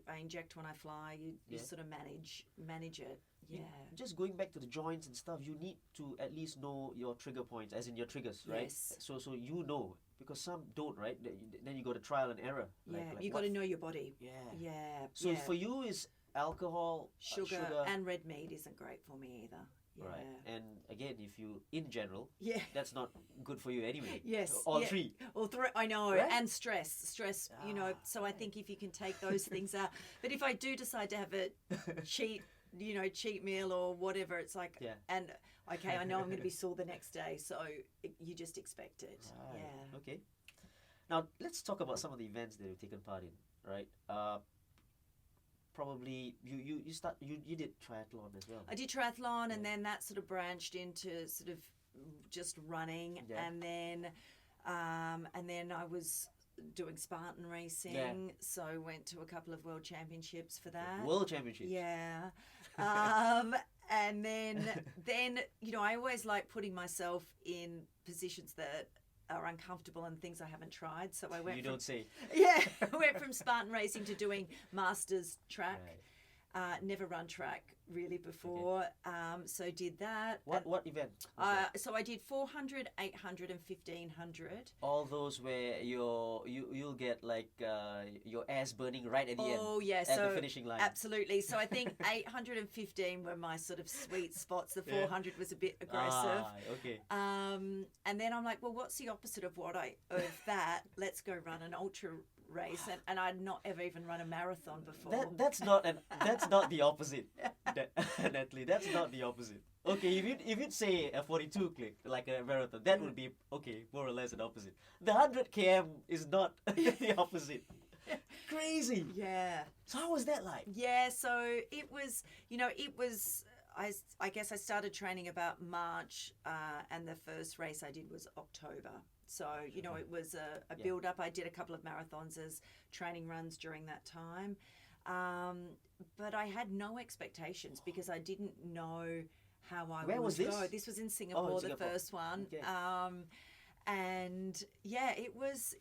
[SPEAKER 2] I inject when I fly. You sort of manage it. Yeah.
[SPEAKER 1] Just going back to the joints and stuff, you need to at least know your trigger points, as in your triggers, right?
[SPEAKER 2] Yes.
[SPEAKER 1] So because some don't, right? Then you got a trial and error.
[SPEAKER 2] Yeah, you got to know your body.
[SPEAKER 1] Yeah.
[SPEAKER 2] Yeah.
[SPEAKER 1] So for you, is alcohol,
[SPEAKER 2] sugar, and red meat isn't great for me either. Yeah.
[SPEAKER 1] Right. And again, if you, in general,
[SPEAKER 2] yeah,
[SPEAKER 1] that's not good for you anyway.
[SPEAKER 2] Yes.
[SPEAKER 1] All three.
[SPEAKER 2] All three. I know.
[SPEAKER 1] Right?
[SPEAKER 2] And stress, so I think if you can take those things out. But if I do decide to have a cheat meal or whatever, it's like, and okay, I know I'm going to be sore the next day. So you just expect it.
[SPEAKER 1] Right.
[SPEAKER 2] Yeah.
[SPEAKER 1] Okay. Now, let's talk about some of the events that you've taken part in, right? Probably you did triathlon as well.
[SPEAKER 2] I did triathlon, and then that sort of branched into sort of just running, and then I was doing Spartan racing, so I went to a couple of world championships for that.
[SPEAKER 1] World championships.
[SPEAKER 2] Yeah. And then I always like putting myself in positions that are uncomfortable and things I haven't tried. So I went.
[SPEAKER 1] You don't say.
[SPEAKER 2] Yeah, I went from Spartan racing to doing masters track. Right. Never run track really before. Okay. So did that.
[SPEAKER 1] What event?
[SPEAKER 2] So I did 400, 800, and 1500.
[SPEAKER 1] All those where you'll get like your ass burning right at the end.
[SPEAKER 2] Oh yeah,
[SPEAKER 1] at the finishing line.
[SPEAKER 2] Absolutely. So I think 815 were my sort of sweet spots. The 400 was a bit aggressive.
[SPEAKER 1] Okay.
[SPEAKER 2] And then I'm like, well, what's the opposite of that? Let's go run an ultra race, and I'd not ever even run a marathon before.
[SPEAKER 1] That's not the opposite, Natalie. That's not the opposite. Okay, if you'd say a 42 click like a marathon, that would be okay, more or less an opposite. The 100 km is not the opposite. Crazy.
[SPEAKER 2] Yeah.
[SPEAKER 1] So how was that like?
[SPEAKER 2] Yeah. So it was. I guess I started training about March, and the first race I did was October. So, it was a build-up. I did a couple of marathons as training runs during that time. But I had no expectations because I didn't know how I would go. This was in Singapore, the first one.
[SPEAKER 1] Okay.
[SPEAKER 2] And it was,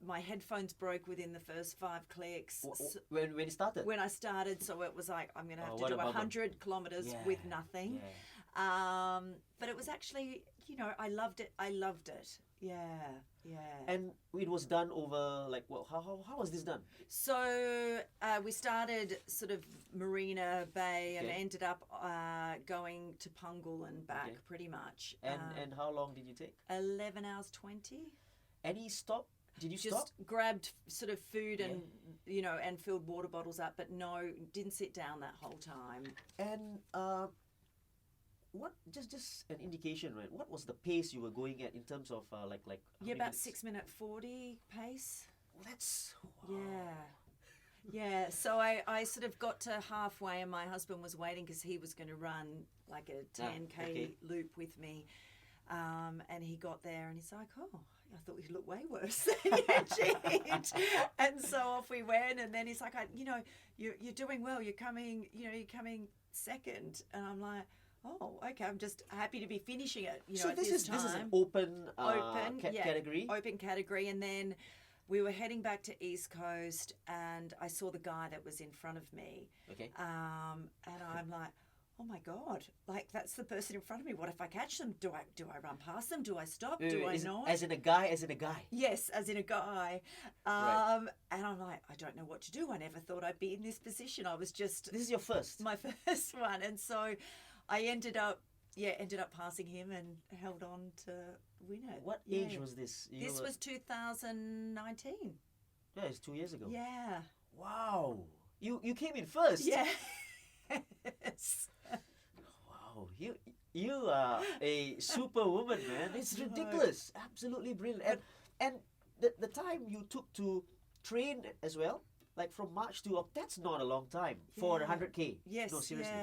[SPEAKER 2] my headphones broke within the first 5 clicks.
[SPEAKER 1] When you started?
[SPEAKER 2] When I started, so it was like, I'm going to have to do 100 kilometres with nothing. But it was actually, I loved it. Yeah, yeah.
[SPEAKER 1] And it was done over like, well, how was this done?
[SPEAKER 2] So we started sort of Marina Bay and
[SPEAKER 1] Okay.
[SPEAKER 2] ended up going to Pungal and back
[SPEAKER 1] Okay.
[SPEAKER 2] pretty much.
[SPEAKER 1] And how long did you take?
[SPEAKER 2] 11 hours 20.
[SPEAKER 1] Any stop? Did you stop?
[SPEAKER 2] Just grabbed sort of food and, and filled water bottles up, but no, didn't sit down that whole time.
[SPEAKER 1] And what? Just an indication, right? What was the pace you were going at in terms of like? How many
[SPEAKER 2] About
[SPEAKER 1] minutes?
[SPEAKER 2] 6-minute 40 pace.
[SPEAKER 1] Well, that's
[SPEAKER 2] Yeah. Yeah, so I sort of got to halfway and my husband was waiting because he was going to run like a 10K
[SPEAKER 1] okay.
[SPEAKER 2] loop with me. And he got there and he's like, oh, I thought we looked way worse than you did. And so off we went. And then he's like, you're doing well. You're coming second. And I'm like, oh, okay. I'm just happy to be finishing it.
[SPEAKER 1] so
[SPEAKER 2] at
[SPEAKER 1] this
[SPEAKER 2] this
[SPEAKER 1] is
[SPEAKER 2] time.
[SPEAKER 1] this is an open
[SPEAKER 2] Yeah,
[SPEAKER 1] category.
[SPEAKER 2] Open category. And then we were heading back to East Coast and I saw the guy that was in front of me.
[SPEAKER 1] Okay.
[SPEAKER 2] And I'm like, oh my God, like that's the person in front of me. What if I catch them? Do I run past them? Do I stop? Do I not?
[SPEAKER 1] As in a guy.
[SPEAKER 2] Yes, as in a guy.
[SPEAKER 1] Right.
[SPEAKER 2] And I'm like, I don't know what to do. I never thought I'd be in this position. I was just
[SPEAKER 1] This is your first.
[SPEAKER 2] my first one. And so I ended up passing him and held on to win it.
[SPEAKER 1] What
[SPEAKER 2] Yeah.
[SPEAKER 1] age was this?
[SPEAKER 2] This was 2019.
[SPEAKER 1] Yeah, it's 2 years ago.
[SPEAKER 2] Yeah.
[SPEAKER 1] Wow. You came in first.
[SPEAKER 2] Yeah. Yes.
[SPEAKER 1] Wow. You are a superwoman, man. It's ridiculous. Absolutely brilliant. And the time you took to train as well, like from March to that's not a long time for
[SPEAKER 2] Yeah.
[SPEAKER 1] 100K.
[SPEAKER 2] Yes.
[SPEAKER 1] No, seriously.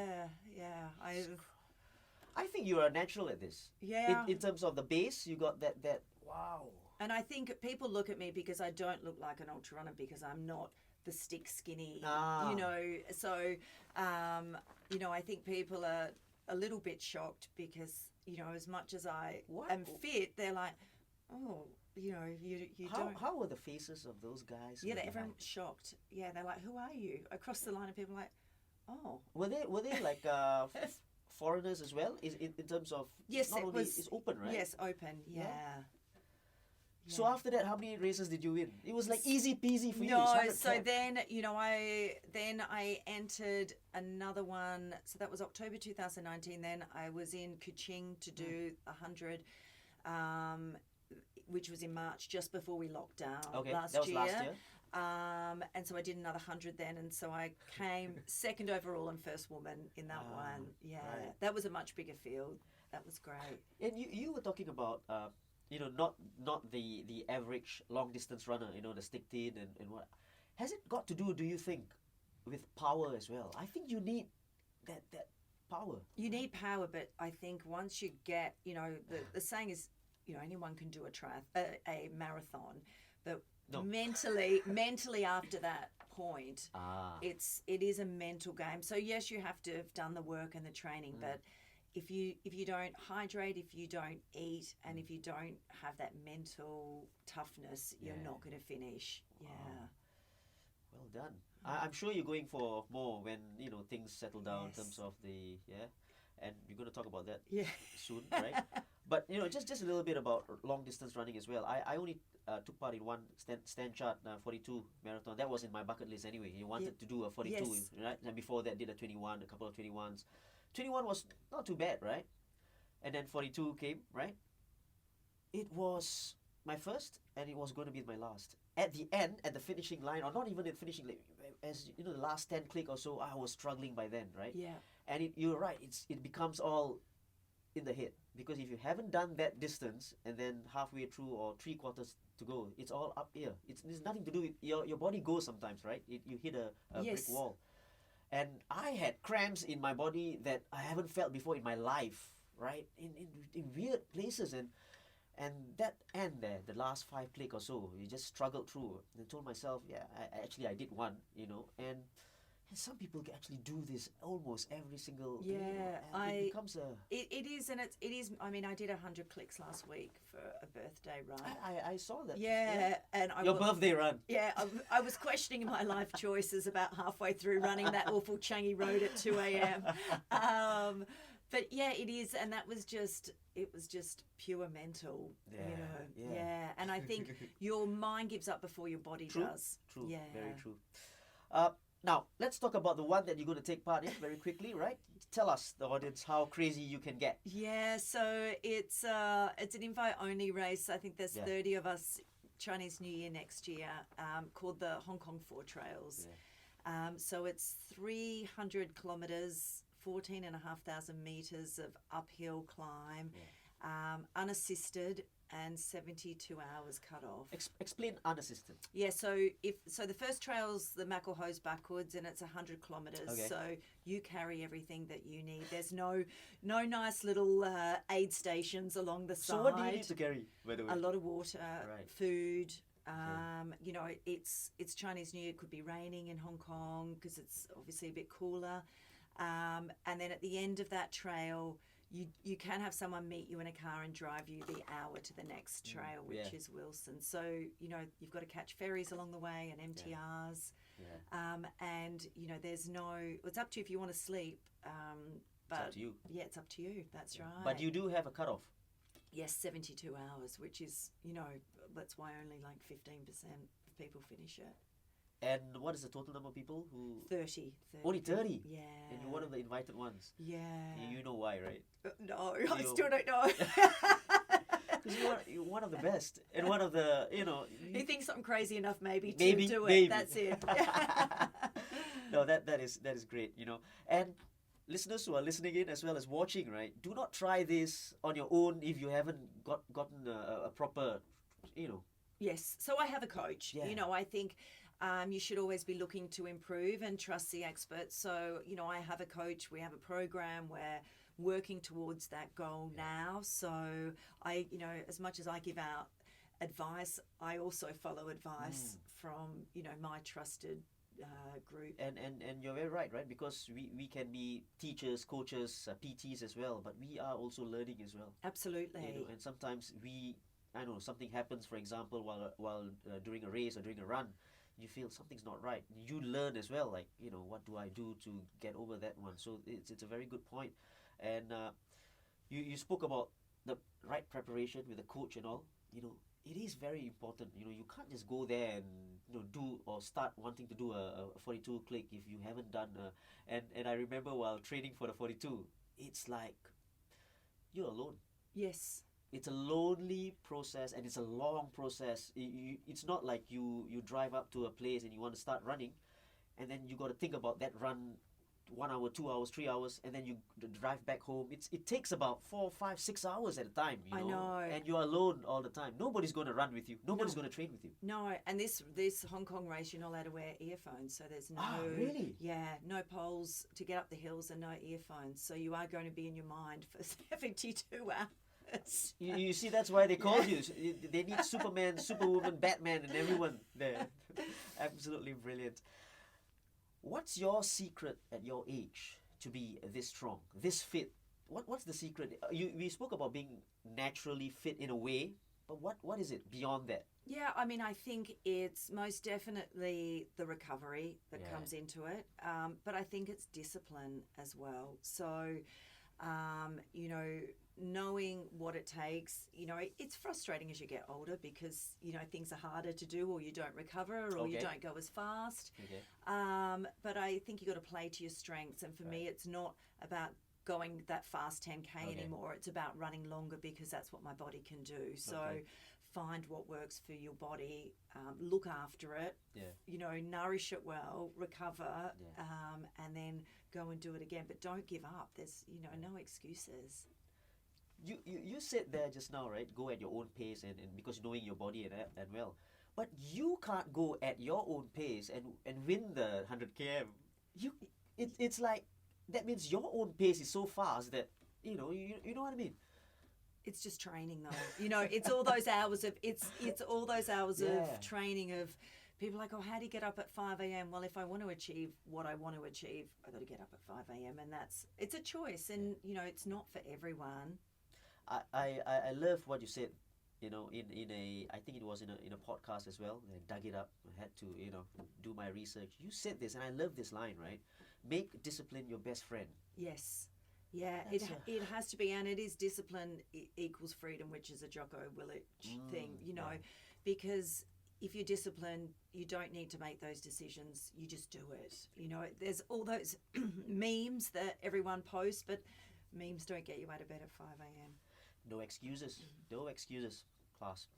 [SPEAKER 2] Yeah.
[SPEAKER 1] I think you are natural at this.
[SPEAKER 2] Yeah.
[SPEAKER 1] In terms of the base, you got that wow.
[SPEAKER 2] And I think people look at me because I don't look like an ultra runner because I'm not the stick skinny,
[SPEAKER 1] Ah.
[SPEAKER 2] So, I think people are a little bit shocked because, as much as I
[SPEAKER 1] What?
[SPEAKER 2] am fit, they're like, oh, you don't.
[SPEAKER 1] How were the faces of those guys?
[SPEAKER 2] Yeah,
[SPEAKER 1] who were
[SPEAKER 2] everyone's
[SPEAKER 1] behind?
[SPEAKER 2] shocked. Yeah, they're like, who are you? Across the line, and people are like, oh.
[SPEAKER 1] Were they like foreigners as well? Is in terms of
[SPEAKER 2] Yes,
[SPEAKER 1] not
[SPEAKER 2] it
[SPEAKER 1] only
[SPEAKER 2] was.
[SPEAKER 1] It's open, right?
[SPEAKER 2] Yes, open. Yeah.
[SPEAKER 1] So
[SPEAKER 2] Yeah.
[SPEAKER 1] after that, how many races did you win? It was like easy peasy for you.
[SPEAKER 2] No,
[SPEAKER 1] It's 100
[SPEAKER 2] so
[SPEAKER 1] cap.
[SPEAKER 2] then I entered another one. So that was October 2019. Then I was in Kuching to do 100, which was in March, just before we locked down
[SPEAKER 1] Okay,
[SPEAKER 2] last
[SPEAKER 1] that was
[SPEAKER 2] year.
[SPEAKER 1] last year.
[SPEAKER 2] And so I did another 100 then, and so I came second overall and first woman in that one. Yeah,
[SPEAKER 1] right.
[SPEAKER 2] that was a much bigger field. That was great.
[SPEAKER 1] And you were talking about not the average long distance runner, the stick thin and what. Has it got to do you think, with power as well? I think you need that power.
[SPEAKER 2] You need power, but I think once you get, the saying is, anyone can do a marathon, but
[SPEAKER 1] No.
[SPEAKER 2] mentally after that point,
[SPEAKER 1] Ah.
[SPEAKER 2] it is a mental game. So yes, you have to have done the work and the training, but if you don't hydrate, if you don't eat, and if you don't have that mental toughness, you're not going to finish. Yeah.
[SPEAKER 1] Well done. I'm sure you're going for more when things settle down in
[SPEAKER 2] Yes.
[SPEAKER 1] terms of and we're going to talk about that
[SPEAKER 2] Yeah.
[SPEAKER 1] soon, right? But just a little bit about long distance running as well. I only took part in one Stanchart 42 marathon. That was in my bucket list anyway. You wanted to do a 42,
[SPEAKER 2] Yes.
[SPEAKER 1] right? And before that, did a 21, a couple of 21s. 21 was not too bad, right? And then 42 came, right? It was my first, and it was going to be my last. At the end, at the finishing line, or not even at finishing line, as the last 10 click or so, I was struggling by then, right?
[SPEAKER 2] Yeah.
[SPEAKER 1] And you're right, it becomes all in the head, because if you haven't done that distance and then halfway through or 3/4 to go, it's all up here. There's nothing to do with your body goes sometimes, right? You hit a
[SPEAKER 2] Yes.
[SPEAKER 1] brick wall, and I had cramps in my body that I haven't felt before in my life, right? In weird places, and that end there, the last 5 click or so, you just struggled through. And I told myself, I did one, and some people can actually do this almost every single day,
[SPEAKER 2] Yeah,
[SPEAKER 1] and it becomes a.
[SPEAKER 2] It is, and it is. I mean, I did 100 clicks last week for a birthday run.
[SPEAKER 1] I saw that.
[SPEAKER 2] Yeah, and
[SPEAKER 1] Your birthday run.
[SPEAKER 2] Yeah, I was questioning my life choices about halfway through running that awful Changi Road at 2 a.m. But yeah, it is, and it was just pure mental, you know. Yeah. And I think your mind gives up before your body does.
[SPEAKER 1] True,
[SPEAKER 2] Yeah.
[SPEAKER 1] very true. Now, let's talk about the one that you're going to take part in very quickly, right? Tell us, the audience, how crazy you can get.
[SPEAKER 2] Yeah, so it's an invite-only race. I think there's 30 of us, Chinese New Year next year, called the Hong Kong Four Trails. Yeah. So it's 300 kilometres, 14,500 metres of uphill climb, unassisted, and 72 hours cut off.
[SPEAKER 1] Explain unassisted.
[SPEAKER 2] Yeah, so the first trail's the Mackle-Hose backwards, and it's 100 kilometres.
[SPEAKER 1] Okay.
[SPEAKER 2] So you carry everything that you need. There's no nice little aid stations along the side.
[SPEAKER 1] So what do you need to carry, by the way?
[SPEAKER 2] A lot of water,
[SPEAKER 1] Right.
[SPEAKER 2] food. You know, it's Chinese New Year. It could be raining in Hong Kong because it's obviously a bit cooler. And then at the end of that trail, you can have someone meet you in a car and drive you the hour to the next trail, which is Wilson. So, you know, you've got to catch ferries along the way and MTRs. Yeah. And, you know, it's up to you if you want to sleep. But
[SPEAKER 1] it's up to you.
[SPEAKER 2] Yeah, it's up to you. That's right.
[SPEAKER 1] But you do have a cutoff.
[SPEAKER 2] Yes, 72 hours, which is, you know, that's why only like 15% of people finish it.
[SPEAKER 1] And what is the total number of people who...
[SPEAKER 2] 30.
[SPEAKER 1] Only 30?
[SPEAKER 2] Yeah.
[SPEAKER 1] And you're one of the invited ones.
[SPEAKER 2] Yeah.
[SPEAKER 1] You know why, right?
[SPEAKER 2] No, I still don't know.
[SPEAKER 1] Because you're one of the best. And one of the, you know...
[SPEAKER 2] He thinks I'm crazy enough maybe to do it.
[SPEAKER 1] Maybe.
[SPEAKER 2] That's it.
[SPEAKER 1] No, that is great, you know. And listeners who are listening in as well as watching, right? Do not try this on your own if you haven't gotten a proper, you know...
[SPEAKER 2] Yes. So I have a coach.
[SPEAKER 1] Yeah.
[SPEAKER 2] You know, I think... you should always be looking to improve and trust the experts. So, you know, I have a coach, we have a program, we're working towards that goal now. So you know, as much as I give out advice, I also follow advice from, you know, my trusted group.
[SPEAKER 1] And you're very right? Because we can be teachers, coaches, PTs as well, but we are also learning as well.
[SPEAKER 2] Absolutely.
[SPEAKER 1] You know, and sometimes something happens, for example, while during a race or during a run, you feel something's not right. You learn as well, like, you know, what do I do to get over that one? So it's a very good point. And you spoke about the right preparation with the coach and all. You know, it is very important. You know, you can't just go there and, you know, do or start wanting to do a 42 click if you haven't done and I remember while training for the 42, it's like you're alone.
[SPEAKER 2] Yes.
[SPEAKER 1] It's a lonely process and it's a long process. It's not like you drive up to a place and you want to start running and then you got to think about that run 1 hour, 2 hours, 3 hours, and then you drive back home. It takes about 4, 5, 6 hours at a time, you know?
[SPEAKER 2] I know.
[SPEAKER 1] And you're alone all the time. Nobody's going to run with you. Nobody's going to train with you.
[SPEAKER 2] No, and this Hong Kong race, you're not allowed to wear earphones, so there's no...
[SPEAKER 1] Ah, really?
[SPEAKER 2] Yeah, no poles to get up the hills and no earphones, so you are going to be in your mind for 72 hours.
[SPEAKER 1] You see, that's why they called you. They need Superman, Superwoman, Batman, and everyone there. Absolutely brilliant. What's your secret at your age to be this strong, this fit? What's the secret? We spoke about being naturally fit in a way, but what is it beyond that?
[SPEAKER 2] Yeah, I mean, I think it's most definitely the recovery that comes into it, but I think it's discipline as well. So, you know, knowing what it takes, you know, it's frustrating as you get older because, you know, things are harder to do or you don't recover or you don't go as fast.
[SPEAKER 1] Okay.
[SPEAKER 2] But I think you got to play to your strengths. And for me, it's not about going that fast 10K anymore. It's about running longer because that's what my body can do. So find what works for your body, look after it, you know, nourish it well, recover, and then go and do it again. But don't give up. There's, you know, no excuses.
[SPEAKER 1] You said there just now, right? Go at your own pace and because knowing your body and well. But you can't go at your own pace and win the 100 km. It's like that means your own pace is so fast that you know what I mean.
[SPEAKER 2] It's just training though. You know, it's all those hours of of training of people like, oh, how do you get up at 5 a.m? Well, if I want to achieve what I want to achieve, I got to get up at 5 a.m. and it's a choice and you know, it's not for everyone.
[SPEAKER 1] I love what you said, you know, in a I think it was in a podcast as well. I dug it up. I had to, you know, do my research. You said this and I love this line, right? Make discipline your best friend.
[SPEAKER 2] Yes. Yeah, it has to be, and it is discipline equals freedom, which is a Jocko Willich thing, you know, because if you're disciplined, you don't need to make those decisions. You just do it. You know, there's all those memes that everyone posts, but memes don't get you out of bed at 5 a.m.
[SPEAKER 1] No excuses. No excuses, class.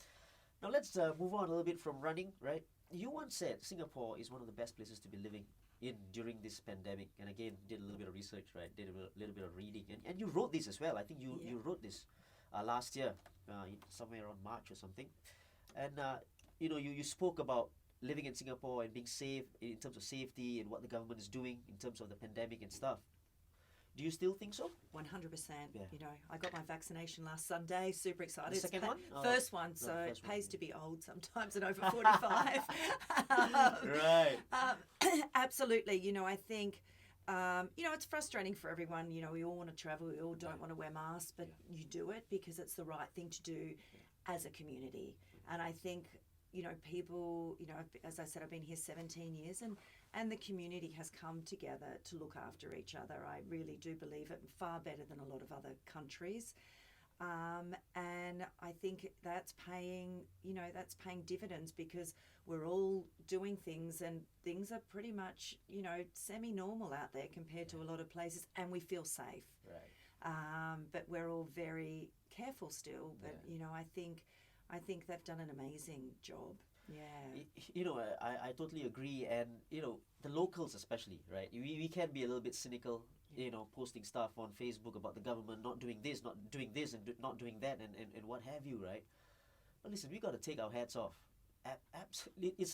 [SPEAKER 1] Now let's move on a little bit from running, right? You once said Singapore is one of the best places to be living in during this pandemic. And again, did a little bit of research, right? Did a little bit of reading. And you wrote this as well. I think you wrote this last year, somewhere around March or something. And, you spoke about living in Singapore and being safe in terms of safety and what the government is doing in terms of the pandemic and stuff. Do you still think so?
[SPEAKER 2] 100%.
[SPEAKER 1] Yeah.
[SPEAKER 2] You know, I got my vaccination last Sunday. Super excited.
[SPEAKER 1] The second one?
[SPEAKER 2] First one. So
[SPEAKER 1] first
[SPEAKER 2] it pays
[SPEAKER 1] one,
[SPEAKER 2] to be old sometimes and over 45.
[SPEAKER 1] Right.
[SPEAKER 2] Absolutely. You know, I think, it's frustrating for everyone. You know, we all want to travel. We all don't want to wear masks, but you do it because it's the right thing to do as a community. And I think, people, as I said, I've been here 17 years and the community has come together to look after each other. I really do believe it, far better than a lot of other countries. And I think that's paying dividends because we're all doing things and things are pretty much, semi-normal out there compared to a lot of places, and we feel safe.
[SPEAKER 1] Right.
[SPEAKER 2] But we're all very careful still. But, I think they've done an amazing job. Yeah.
[SPEAKER 1] I totally agree. And, the locals especially, right? We can be a little bit cynical, posting stuff on Facebook about the government not doing this, and not doing that and what have you, right? But listen, we got to take our hats off. Absolutely.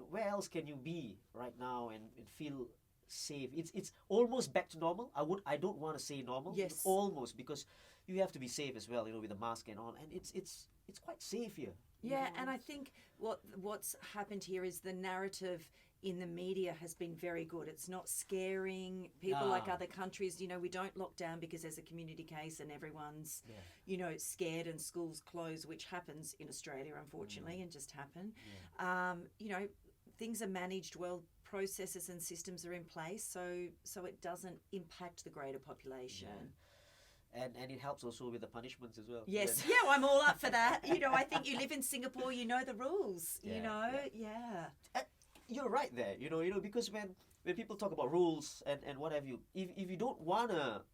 [SPEAKER 1] Where else can you be right now and feel safe? It's almost back to normal. I don't want to say normal.
[SPEAKER 2] Yes.
[SPEAKER 1] Almost, because you have to be safe as well, with the mask and on. And it's quite safe here.
[SPEAKER 2] Yeah, and I think what's happened here is the narrative in the media has been very good. It's not scaring people like other countries. We don't lock down because there's a community case and everyone's, scared and schools close, which happens in Australia, unfortunately, and just happen.
[SPEAKER 1] Yeah.
[SPEAKER 2] Things are managed well. Processes and systems are in place, so it doesn't impact the greater population.
[SPEAKER 1] Yeah. And it helps also with the punishments as well.
[SPEAKER 2] Yes, I'm all up for that. I think you live in Singapore, you know the rules.
[SPEAKER 1] You're right there. Because when people talk about rules and what have you, if you don't wanna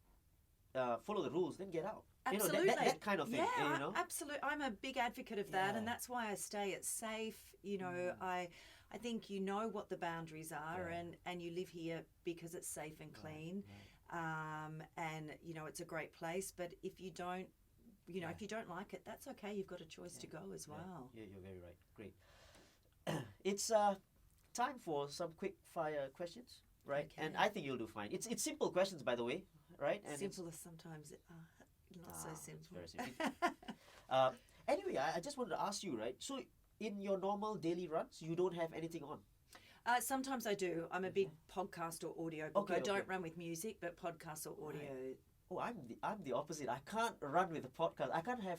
[SPEAKER 1] follow the ruls, then get out.
[SPEAKER 2] Absolutely.
[SPEAKER 1] That kind of thing.
[SPEAKER 2] Yeah, absolutely. I'm a big advocate of that, and that's why I stay. It's safe. I think what the boundaries are, and you live here because it's safe and clean. And it's a great place, but if you don't if you don't like it, that's okay. You've got a choice to go as well.
[SPEAKER 1] Yeah, you're very right. Great. It's time for some quick fire questions, right?
[SPEAKER 2] Okay.
[SPEAKER 1] And I think you'll do fine. It's simple questions, by the way, right? And
[SPEAKER 2] simple as sometimes not so simple.
[SPEAKER 1] It's very simple. Anyway, I just wanted to ask you, right? So in your normal daily runs, you don't have anything on?
[SPEAKER 2] Sometimes I do. I'm a big podcast or audio book. I don't run with music, but podcast or audio.
[SPEAKER 1] Right. Oh, I'm the opposite. I can't run with a podcast. I can't have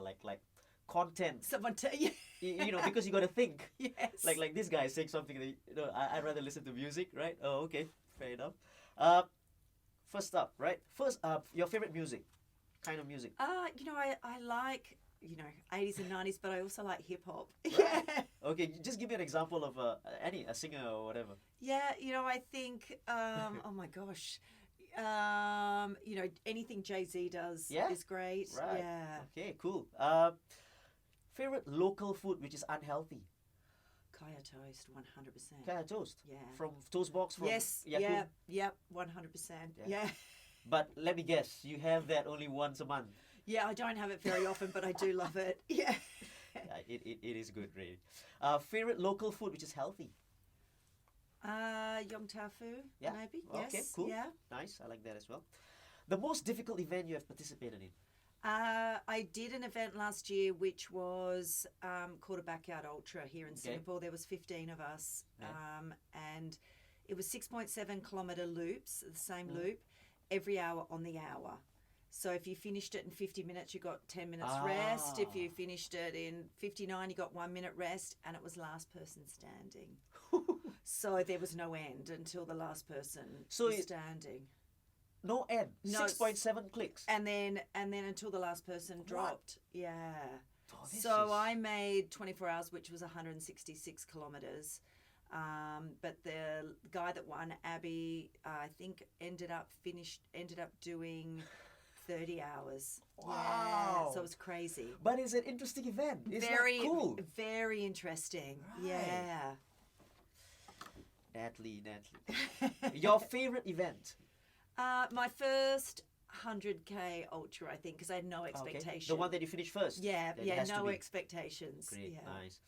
[SPEAKER 1] like content.
[SPEAKER 2] Someone tell you.
[SPEAKER 1] Because you got to think.
[SPEAKER 2] Yes.
[SPEAKER 1] Like this guy is saying something that I'd rather listen to music, right? Oh, okay, fair enough. First up, right? Your favorite music, kind of music.
[SPEAKER 2] I like 80s and 90s, but I also like hip hop.
[SPEAKER 1] Right.
[SPEAKER 2] Yeah.
[SPEAKER 1] Okay, just give me an example of a singer or whatever.
[SPEAKER 2] Yeah, I think oh my gosh. Anything Jay-Z does is great.
[SPEAKER 1] Right.
[SPEAKER 2] Yeah.
[SPEAKER 1] Okay, cool. Favorite local food which is unhealthy?
[SPEAKER 2] Kaya toast, 100%.
[SPEAKER 1] Kaya toast?
[SPEAKER 2] Yeah.
[SPEAKER 1] From Toast Box? From
[SPEAKER 2] yes.
[SPEAKER 1] Yakun?
[SPEAKER 2] Yeah, 100%. Yeah.
[SPEAKER 1] But let me guess, you have that only once a month.
[SPEAKER 2] Yeah, I don't have it very often, but I do love it. Yeah.
[SPEAKER 1] It is good, really. Favorite local food which is healthy?
[SPEAKER 2] Yong Tau Fu, maybe.
[SPEAKER 1] Okay,
[SPEAKER 2] yes.
[SPEAKER 1] cool.
[SPEAKER 2] Yeah.
[SPEAKER 1] Nice, I like that as well. The most difficult event you have participated in?
[SPEAKER 2] I did an event last year which was called a Backyard Ultra here in Singapore. There was 15 of us, and it was 6.7 kilometre loops, the same loop, every hour on the hour. So if you finished it in 50 minutes, you got 10 minutes rest. If you finished it in 59, you got 1 minute rest, and it was last person standing. So there was no end until the last person was standing.
[SPEAKER 1] No end.
[SPEAKER 2] No,
[SPEAKER 1] 6.7 clicks.
[SPEAKER 2] and then until the last person dropped. Yeah.
[SPEAKER 1] Oh, this
[SPEAKER 2] So
[SPEAKER 1] is-
[SPEAKER 2] I made 24 hours, which was 166 kilometers. But the guy that won, Abby, I think ended up doing 30 hours.
[SPEAKER 1] Wow.
[SPEAKER 2] Yeah. So it was crazy.
[SPEAKER 1] But it's an interesting event. It's
[SPEAKER 2] Very
[SPEAKER 1] like cool.
[SPEAKER 2] Very interesting.
[SPEAKER 1] Right.
[SPEAKER 2] Yeah.
[SPEAKER 1] Natalie. Your favorite event?
[SPEAKER 2] My first 100K ultra, I think, because I had no expectations.
[SPEAKER 1] The one that you finished first?
[SPEAKER 2] Yeah,
[SPEAKER 1] Then it has to
[SPEAKER 2] no
[SPEAKER 1] be.
[SPEAKER 2] expectations.
[SPEAKER 1] Great,
[SPEAKER 2] Yeah.
[SPEAKER 1] nice.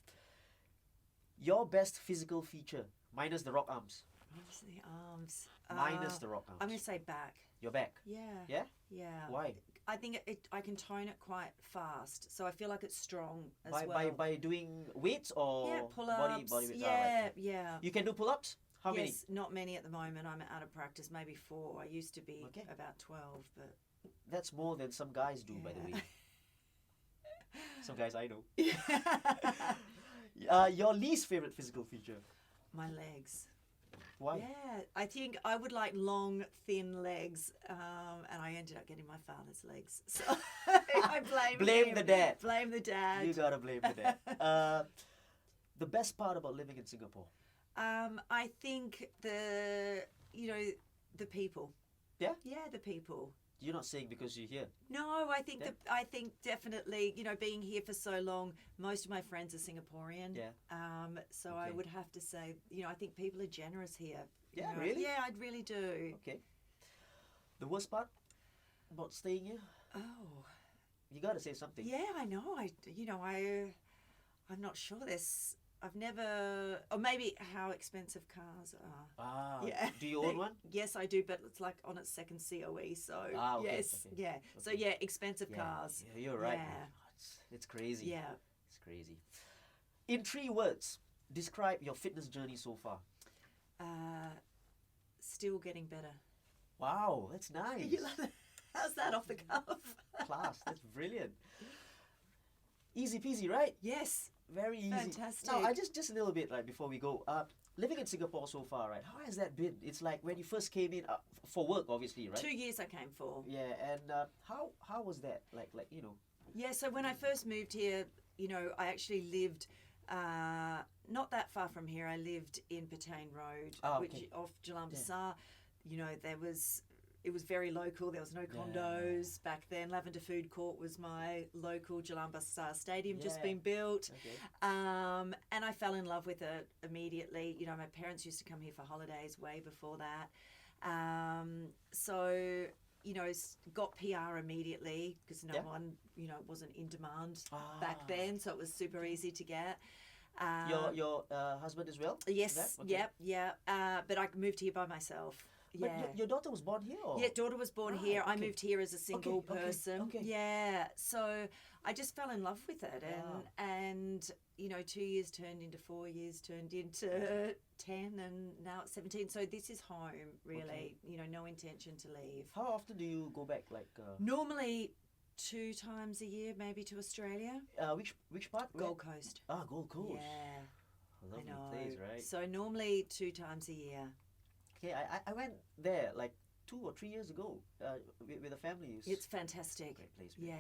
[SPEAKER 1] Your best physical feature, minus the rock arms.
[SPEAKER 2] Minus the arms.
[SPEAKER 1] Minus the rock arms.
[SPEAKER 2] I'm going to say back.
[SPEAKER 1] Your back.
[SPEAKER 2] Yeah.
[SPEAKER 1] Yeah?
[SPEAKER 2] Yeah.
[SPEAKER 1] Why?
[SPEAKER 2] I think I can tone it quite fast, so I feel like it's strong as well.
[SPEAKER 1] By doing weights or
[SPEAKER 2] yeah, pull-ups.
[SPEAKER 1] body weight?
[SPEAKER 2] Yeah,
[SPEAKER 1] Right.
[SPEAKER 2] yeah.
[SPEAKER 1] You can do pull-ups? How many?
[SPEAKER 2] Yes, not many at the moment. I'm out of practice, maybe 4. I used to be
[SPEAKER 1] Okay.
[SPEAKER 2] about 12, but
[SPEAKER 1] That's more than some guys do, by the way. Some guys I know. Your least favorite physical feature?
[SPEAKER 2] my legs.
[SPEAKER 1] Why?
[SPEAKER 2] Yeah, I think I would like long, thin legs, and I ended up getting my father's legs. So I blame him.
[SPEAKER 1] the dad.
[SPEAKER 2] Blame the dad.
[SPEAKER 1] You gotta blame the dad. The best part about living in Singapore?
[SPEAKER 2] I think the people.
[SPEAKER 1] Yeah?
[SPEAKER 2] Yeah, the people.
[SPEAKER 1] You're not saying because you're here.
[SPEAKER 2] No, I think
[SPEAKER 1] Yeah.
[SPEAKER 2] I think definitely, being here for so long, most of my friends are Singaporean.
[SPEAKER 1] Yeah.
[SPEAKER 2] So I
[SPEAKER 1] Okay.
[SPEAKER 2] would have to say, I think people are generous here.
[SPEAKER 1] Yeah, really?
[SPEAKER 2] Yeah, I really do.
[SPEAKER 1] Okay. The worst part about staying here?
[SPEAKER 2] Oh.
[SPEAKER 1] You gotta say something.
[SPEAKER 2] Yeah, I know. I'm not sure. I've never, or maybe how expensive cars are.
[SPEAKER 1] Ah,
[SPEAKER 2] Yeah.
[SPEAKER 1] do you own one?
[SPEAKER 2] Yes, I do, but it's like on its second COE. So
[SPEAKER 1] Okay,
[SPEAKER 2] yes,
[SPEAKER 1] okay,
[SPEAKER 2] yeah. So
[SPEAKER 1] okay.
[SPEAKER 2] yeah, expensive
[SPEAKER 1] Yeah,
[SPEAKER 2] cars.
[SPEAKER 1] yeah, you're right.
[SPEAKER 2] Yeah.
[SPEAKER 1] man. It's crazy.
[SPEAKER 2] Yeah.
[SPEAKER 1] It's crazy. In 3 words, describe your fitness journey so far.
[SPEAKER 2] Still getting better.
[SPEAKER 1] Wow, that's nice.
[SPEAKER 2] You like that? How's that off the cuff?
[SPEAKER 1] Class, that's brilliant. Easy peasy, right?
[SPEAKER 2] Yes.
[SPEAKER 1] Very easy.
[SPEAKER 2] Fantastic.
[SPEAKER 1] Now, I just a little bit, right, before we go. Living in Singapore so far, right? How has that been? It's like when you first came in for work, obviously, right?
[SPEAKER 2] 2 years I came for.
[SPEAKER 1] Yeah, and how was that? Like
[SPEAKER 2] Yeah, so when I first moved here, I actually lived not that far from here. I lived in Patain Road, which off Jalan Besar. It was very local. There was no condos back then. Lavender Food Court was my local Jalan Besar Stadium, just been built.
[SPEAKER 1] Okay.
[SPEAKER 2] And I fell in love with it immediately. My parents used to come here for holidays way before that. So got PR immediately because no one, wasn't in demand back then. So it was super easy to get.
[SPEAKER 1] Your husband as well?
[SPEAKER 2] Yes,
[SPEAKER 1] Okay.
[SPEAKER 2] yep. But I moved here by myself.
[SPEAKER 1] But
[SPEAKER 2] Yeah.
[SPEAKER 1] your daughter was born here? Or?
[SPEAKER 2] Yeah, daughter was born here. I
[SPEAKER 1] okay.
[SPEAKER 2] moved here as a single
[SPEAKER 1] Okay,
[SPEAKER 2] person.
[SPEAKER 1] okay.
[SPEAKER 2] Yeah, so I just fell in love with it,
[SPEAKER 1] Wow.
[SPEAKER 2] and 2 years turned into 4 years, turned into 10, and now it's 17. So this is home, really. No intention to leave.
[SPEAKER 1] How often do you go back? Like
[SPEAKER 2] Normally 2 times a year, maybe to Australia.
[SPEAKER 1] which part? Where?
[SPEAKER 2] Gold Coast.
[SPEAKER 1] Gold Coast.
[SPEAKER 2] Yeah,
[SPEAKER 1] A lovely
[SPEAKER 2] I know.
[SPEAKER 1] place, right?
[SPEAKER 2] So normally 2 times a year.
[SPEAKER 1] Okay, I went there like 2 or 3 years ago with a family.
[SPEAKER 2] It's fantastic.
[SPEAKER 1] Great place, man.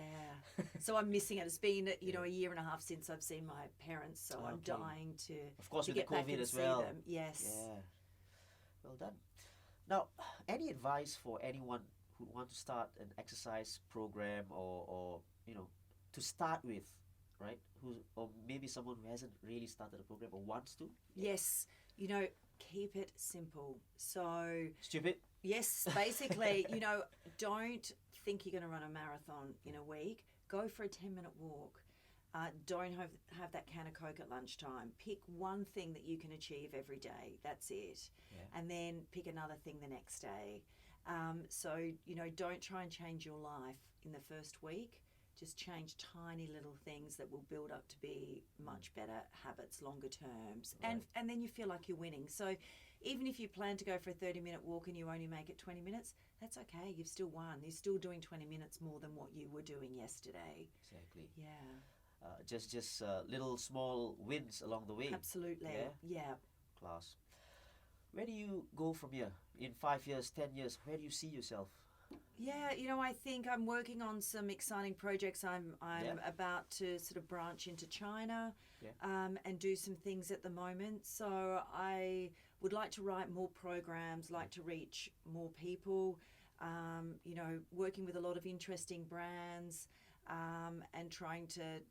[SPEAKER 2] Yeah. So I'm missing it. It's been, a year and a half since I've seen my parents, so I'm
[SPEAKER 1] Okay.
[SPEAKER 2] dying to,
[SPEAKER 1] Of course,
[SPEAKER 2] to
[SPEAKER 1] with the
[SPEAKER 2] get back
[SPEAKER 1] COVID
[SPEAKER 2] and
[SPEAKER 1] as
[SPEAKER 2] see
[SPEAKER 1] well.
[SPEAKER 2] them. Yes.
[SPEAKER 1] Yeah. Well done. Now, any advice for anyone who want to start an exercise program or to start with, right? Or maybe someone who hasn't really started a program or wants to?
[SPEAKER 2] Yes. Keep it simple. So,
[SPEAKER 1] Stupid?
[SPEAKER 2] yes, basically, don't think you're going to run a marathon in a week. Go for a 10-minute walk. Don't have that can of Coke at lunchtime. Pick one thing that you can achieve every day. That's it.
[SPEAKER 1] Yeah.
[SPEAKER 2] And then pick another thing the next day. So, don't try and change your life in the first week. Just change tiny little things that will build up to be much better habits longer terms.
[SPEAKER 1] Right.
[SPEAKER 2] And then you feel like you're winning. So even if you plan to go for a 30-minute walk and you only make it 20 minutes, that's okay. You've still won. You're still doing 20 minutes more than what you were doing yesterday.
[SPEAKER 1] Exactly.
[SPEAKER 2] Yeah.
[SPEAKER 1] Just little small wins along the way.
[SPEAKER 2] Absolutely. Yeah.
[SPEAKER 1] Class. Where do you go from here? In 5 years, 10 years, where do you see yourself?
[SPEAKER 2] Yeah, I think I'm working on some exciting projects. I'm
[SPEAKER 1] Yeah.
[SPEAKER 2] about to sort of branch into China,
[SPEAKER 1] Yeah.
[SPEAKER 2] and do some things at the moment. So I would like to write more programs, like to reach more people. Working with a lot of interesting brands, and trying to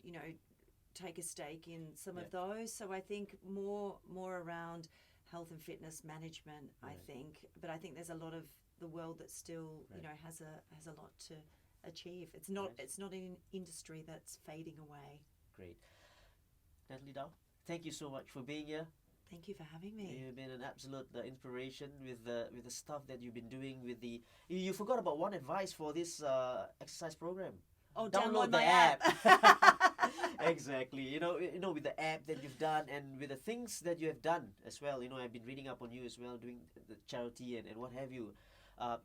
[SPEAKER 2] take a stake in some
[SPEAKER 1] Yeah.
[SPEAKER 2] of those. So I think more around health and fitness management. I
[SPEAKER 1] Right.
[SPEAKER 2] think, but I think there's a lot of the world that still
[SPEAKER 1] Right.
[SPEAKER 2] has a lot to achieve. It's not
[SPEAKER 1] Nice.
[SPEAKER 2] it's not an industry that's fading away.
[SPEAKER 1] Great. Natalie Dau, thank you so much for being here.
[SPEAKER 2] Thank you for having me.
[SPEAKER 1] You've been an absolute inspiration with the stuff that you've been doing with the. You forgot about one advice for this exercise program.
[SPEAKER 2] Oh,
[SPEAKER 1] Download
[SPEAKER 2] download
[SPEAKER 1] the
[SPEAKER 2] my
[SPEAKER 1] app.
[SPEAKER 2] app.
[SPEAKER 1] Exactly. With the app that you've done and with the things that you have done as well. I've been reading up on you as well, doing the charity and what have you.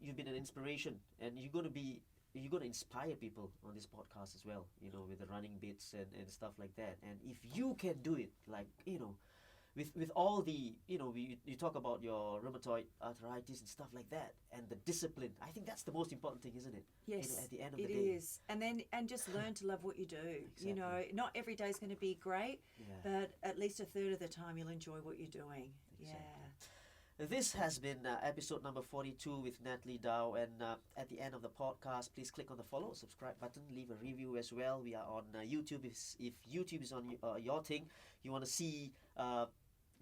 [SPEAKER 1] You've been an inspiration, and you're gonna inspire people on this podcast as well. With the running bits and stuff like that. And if you can do it, like with all the you talk about your rheumatoid arthritis and stuff like that, and the discipline. I think that's the most important thing, isn't it?
[SPEAKER 2] Yes,
[SPEAKER 1] At the end of
[SPEAKER 2] it
[SPEAKER 1] the day.
[SPEAKER 2] is. And just learn to love what you do.
[SPEAKER 1] Exactly.
[SPEAKER 2] Not every day is going to be great,
[SPEAKER 1] Yeah.
[SPEAKER 2] but at least a third of the time you'll enjoy what you're doing.
[SPEAKER 1] Exactly.
[SPEAKER 2] Yeah.
[SPEAKER 1] This has been episode number 42 with Natalie Dau, and at the end of the podcast, please click on the follow, subscribe button, leave a review as well. We are on YouTube. If YouTube is on your thing, you want to see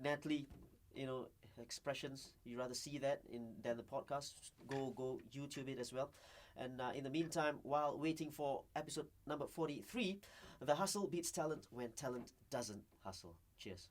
[SPEAKER 1] Natalie, expressions, you rather see that than the podcast, go YouTube it as well. And in the meantime, while waiting for episode number 43, the hustle beats talent when talent doesn't hustle. Cheers.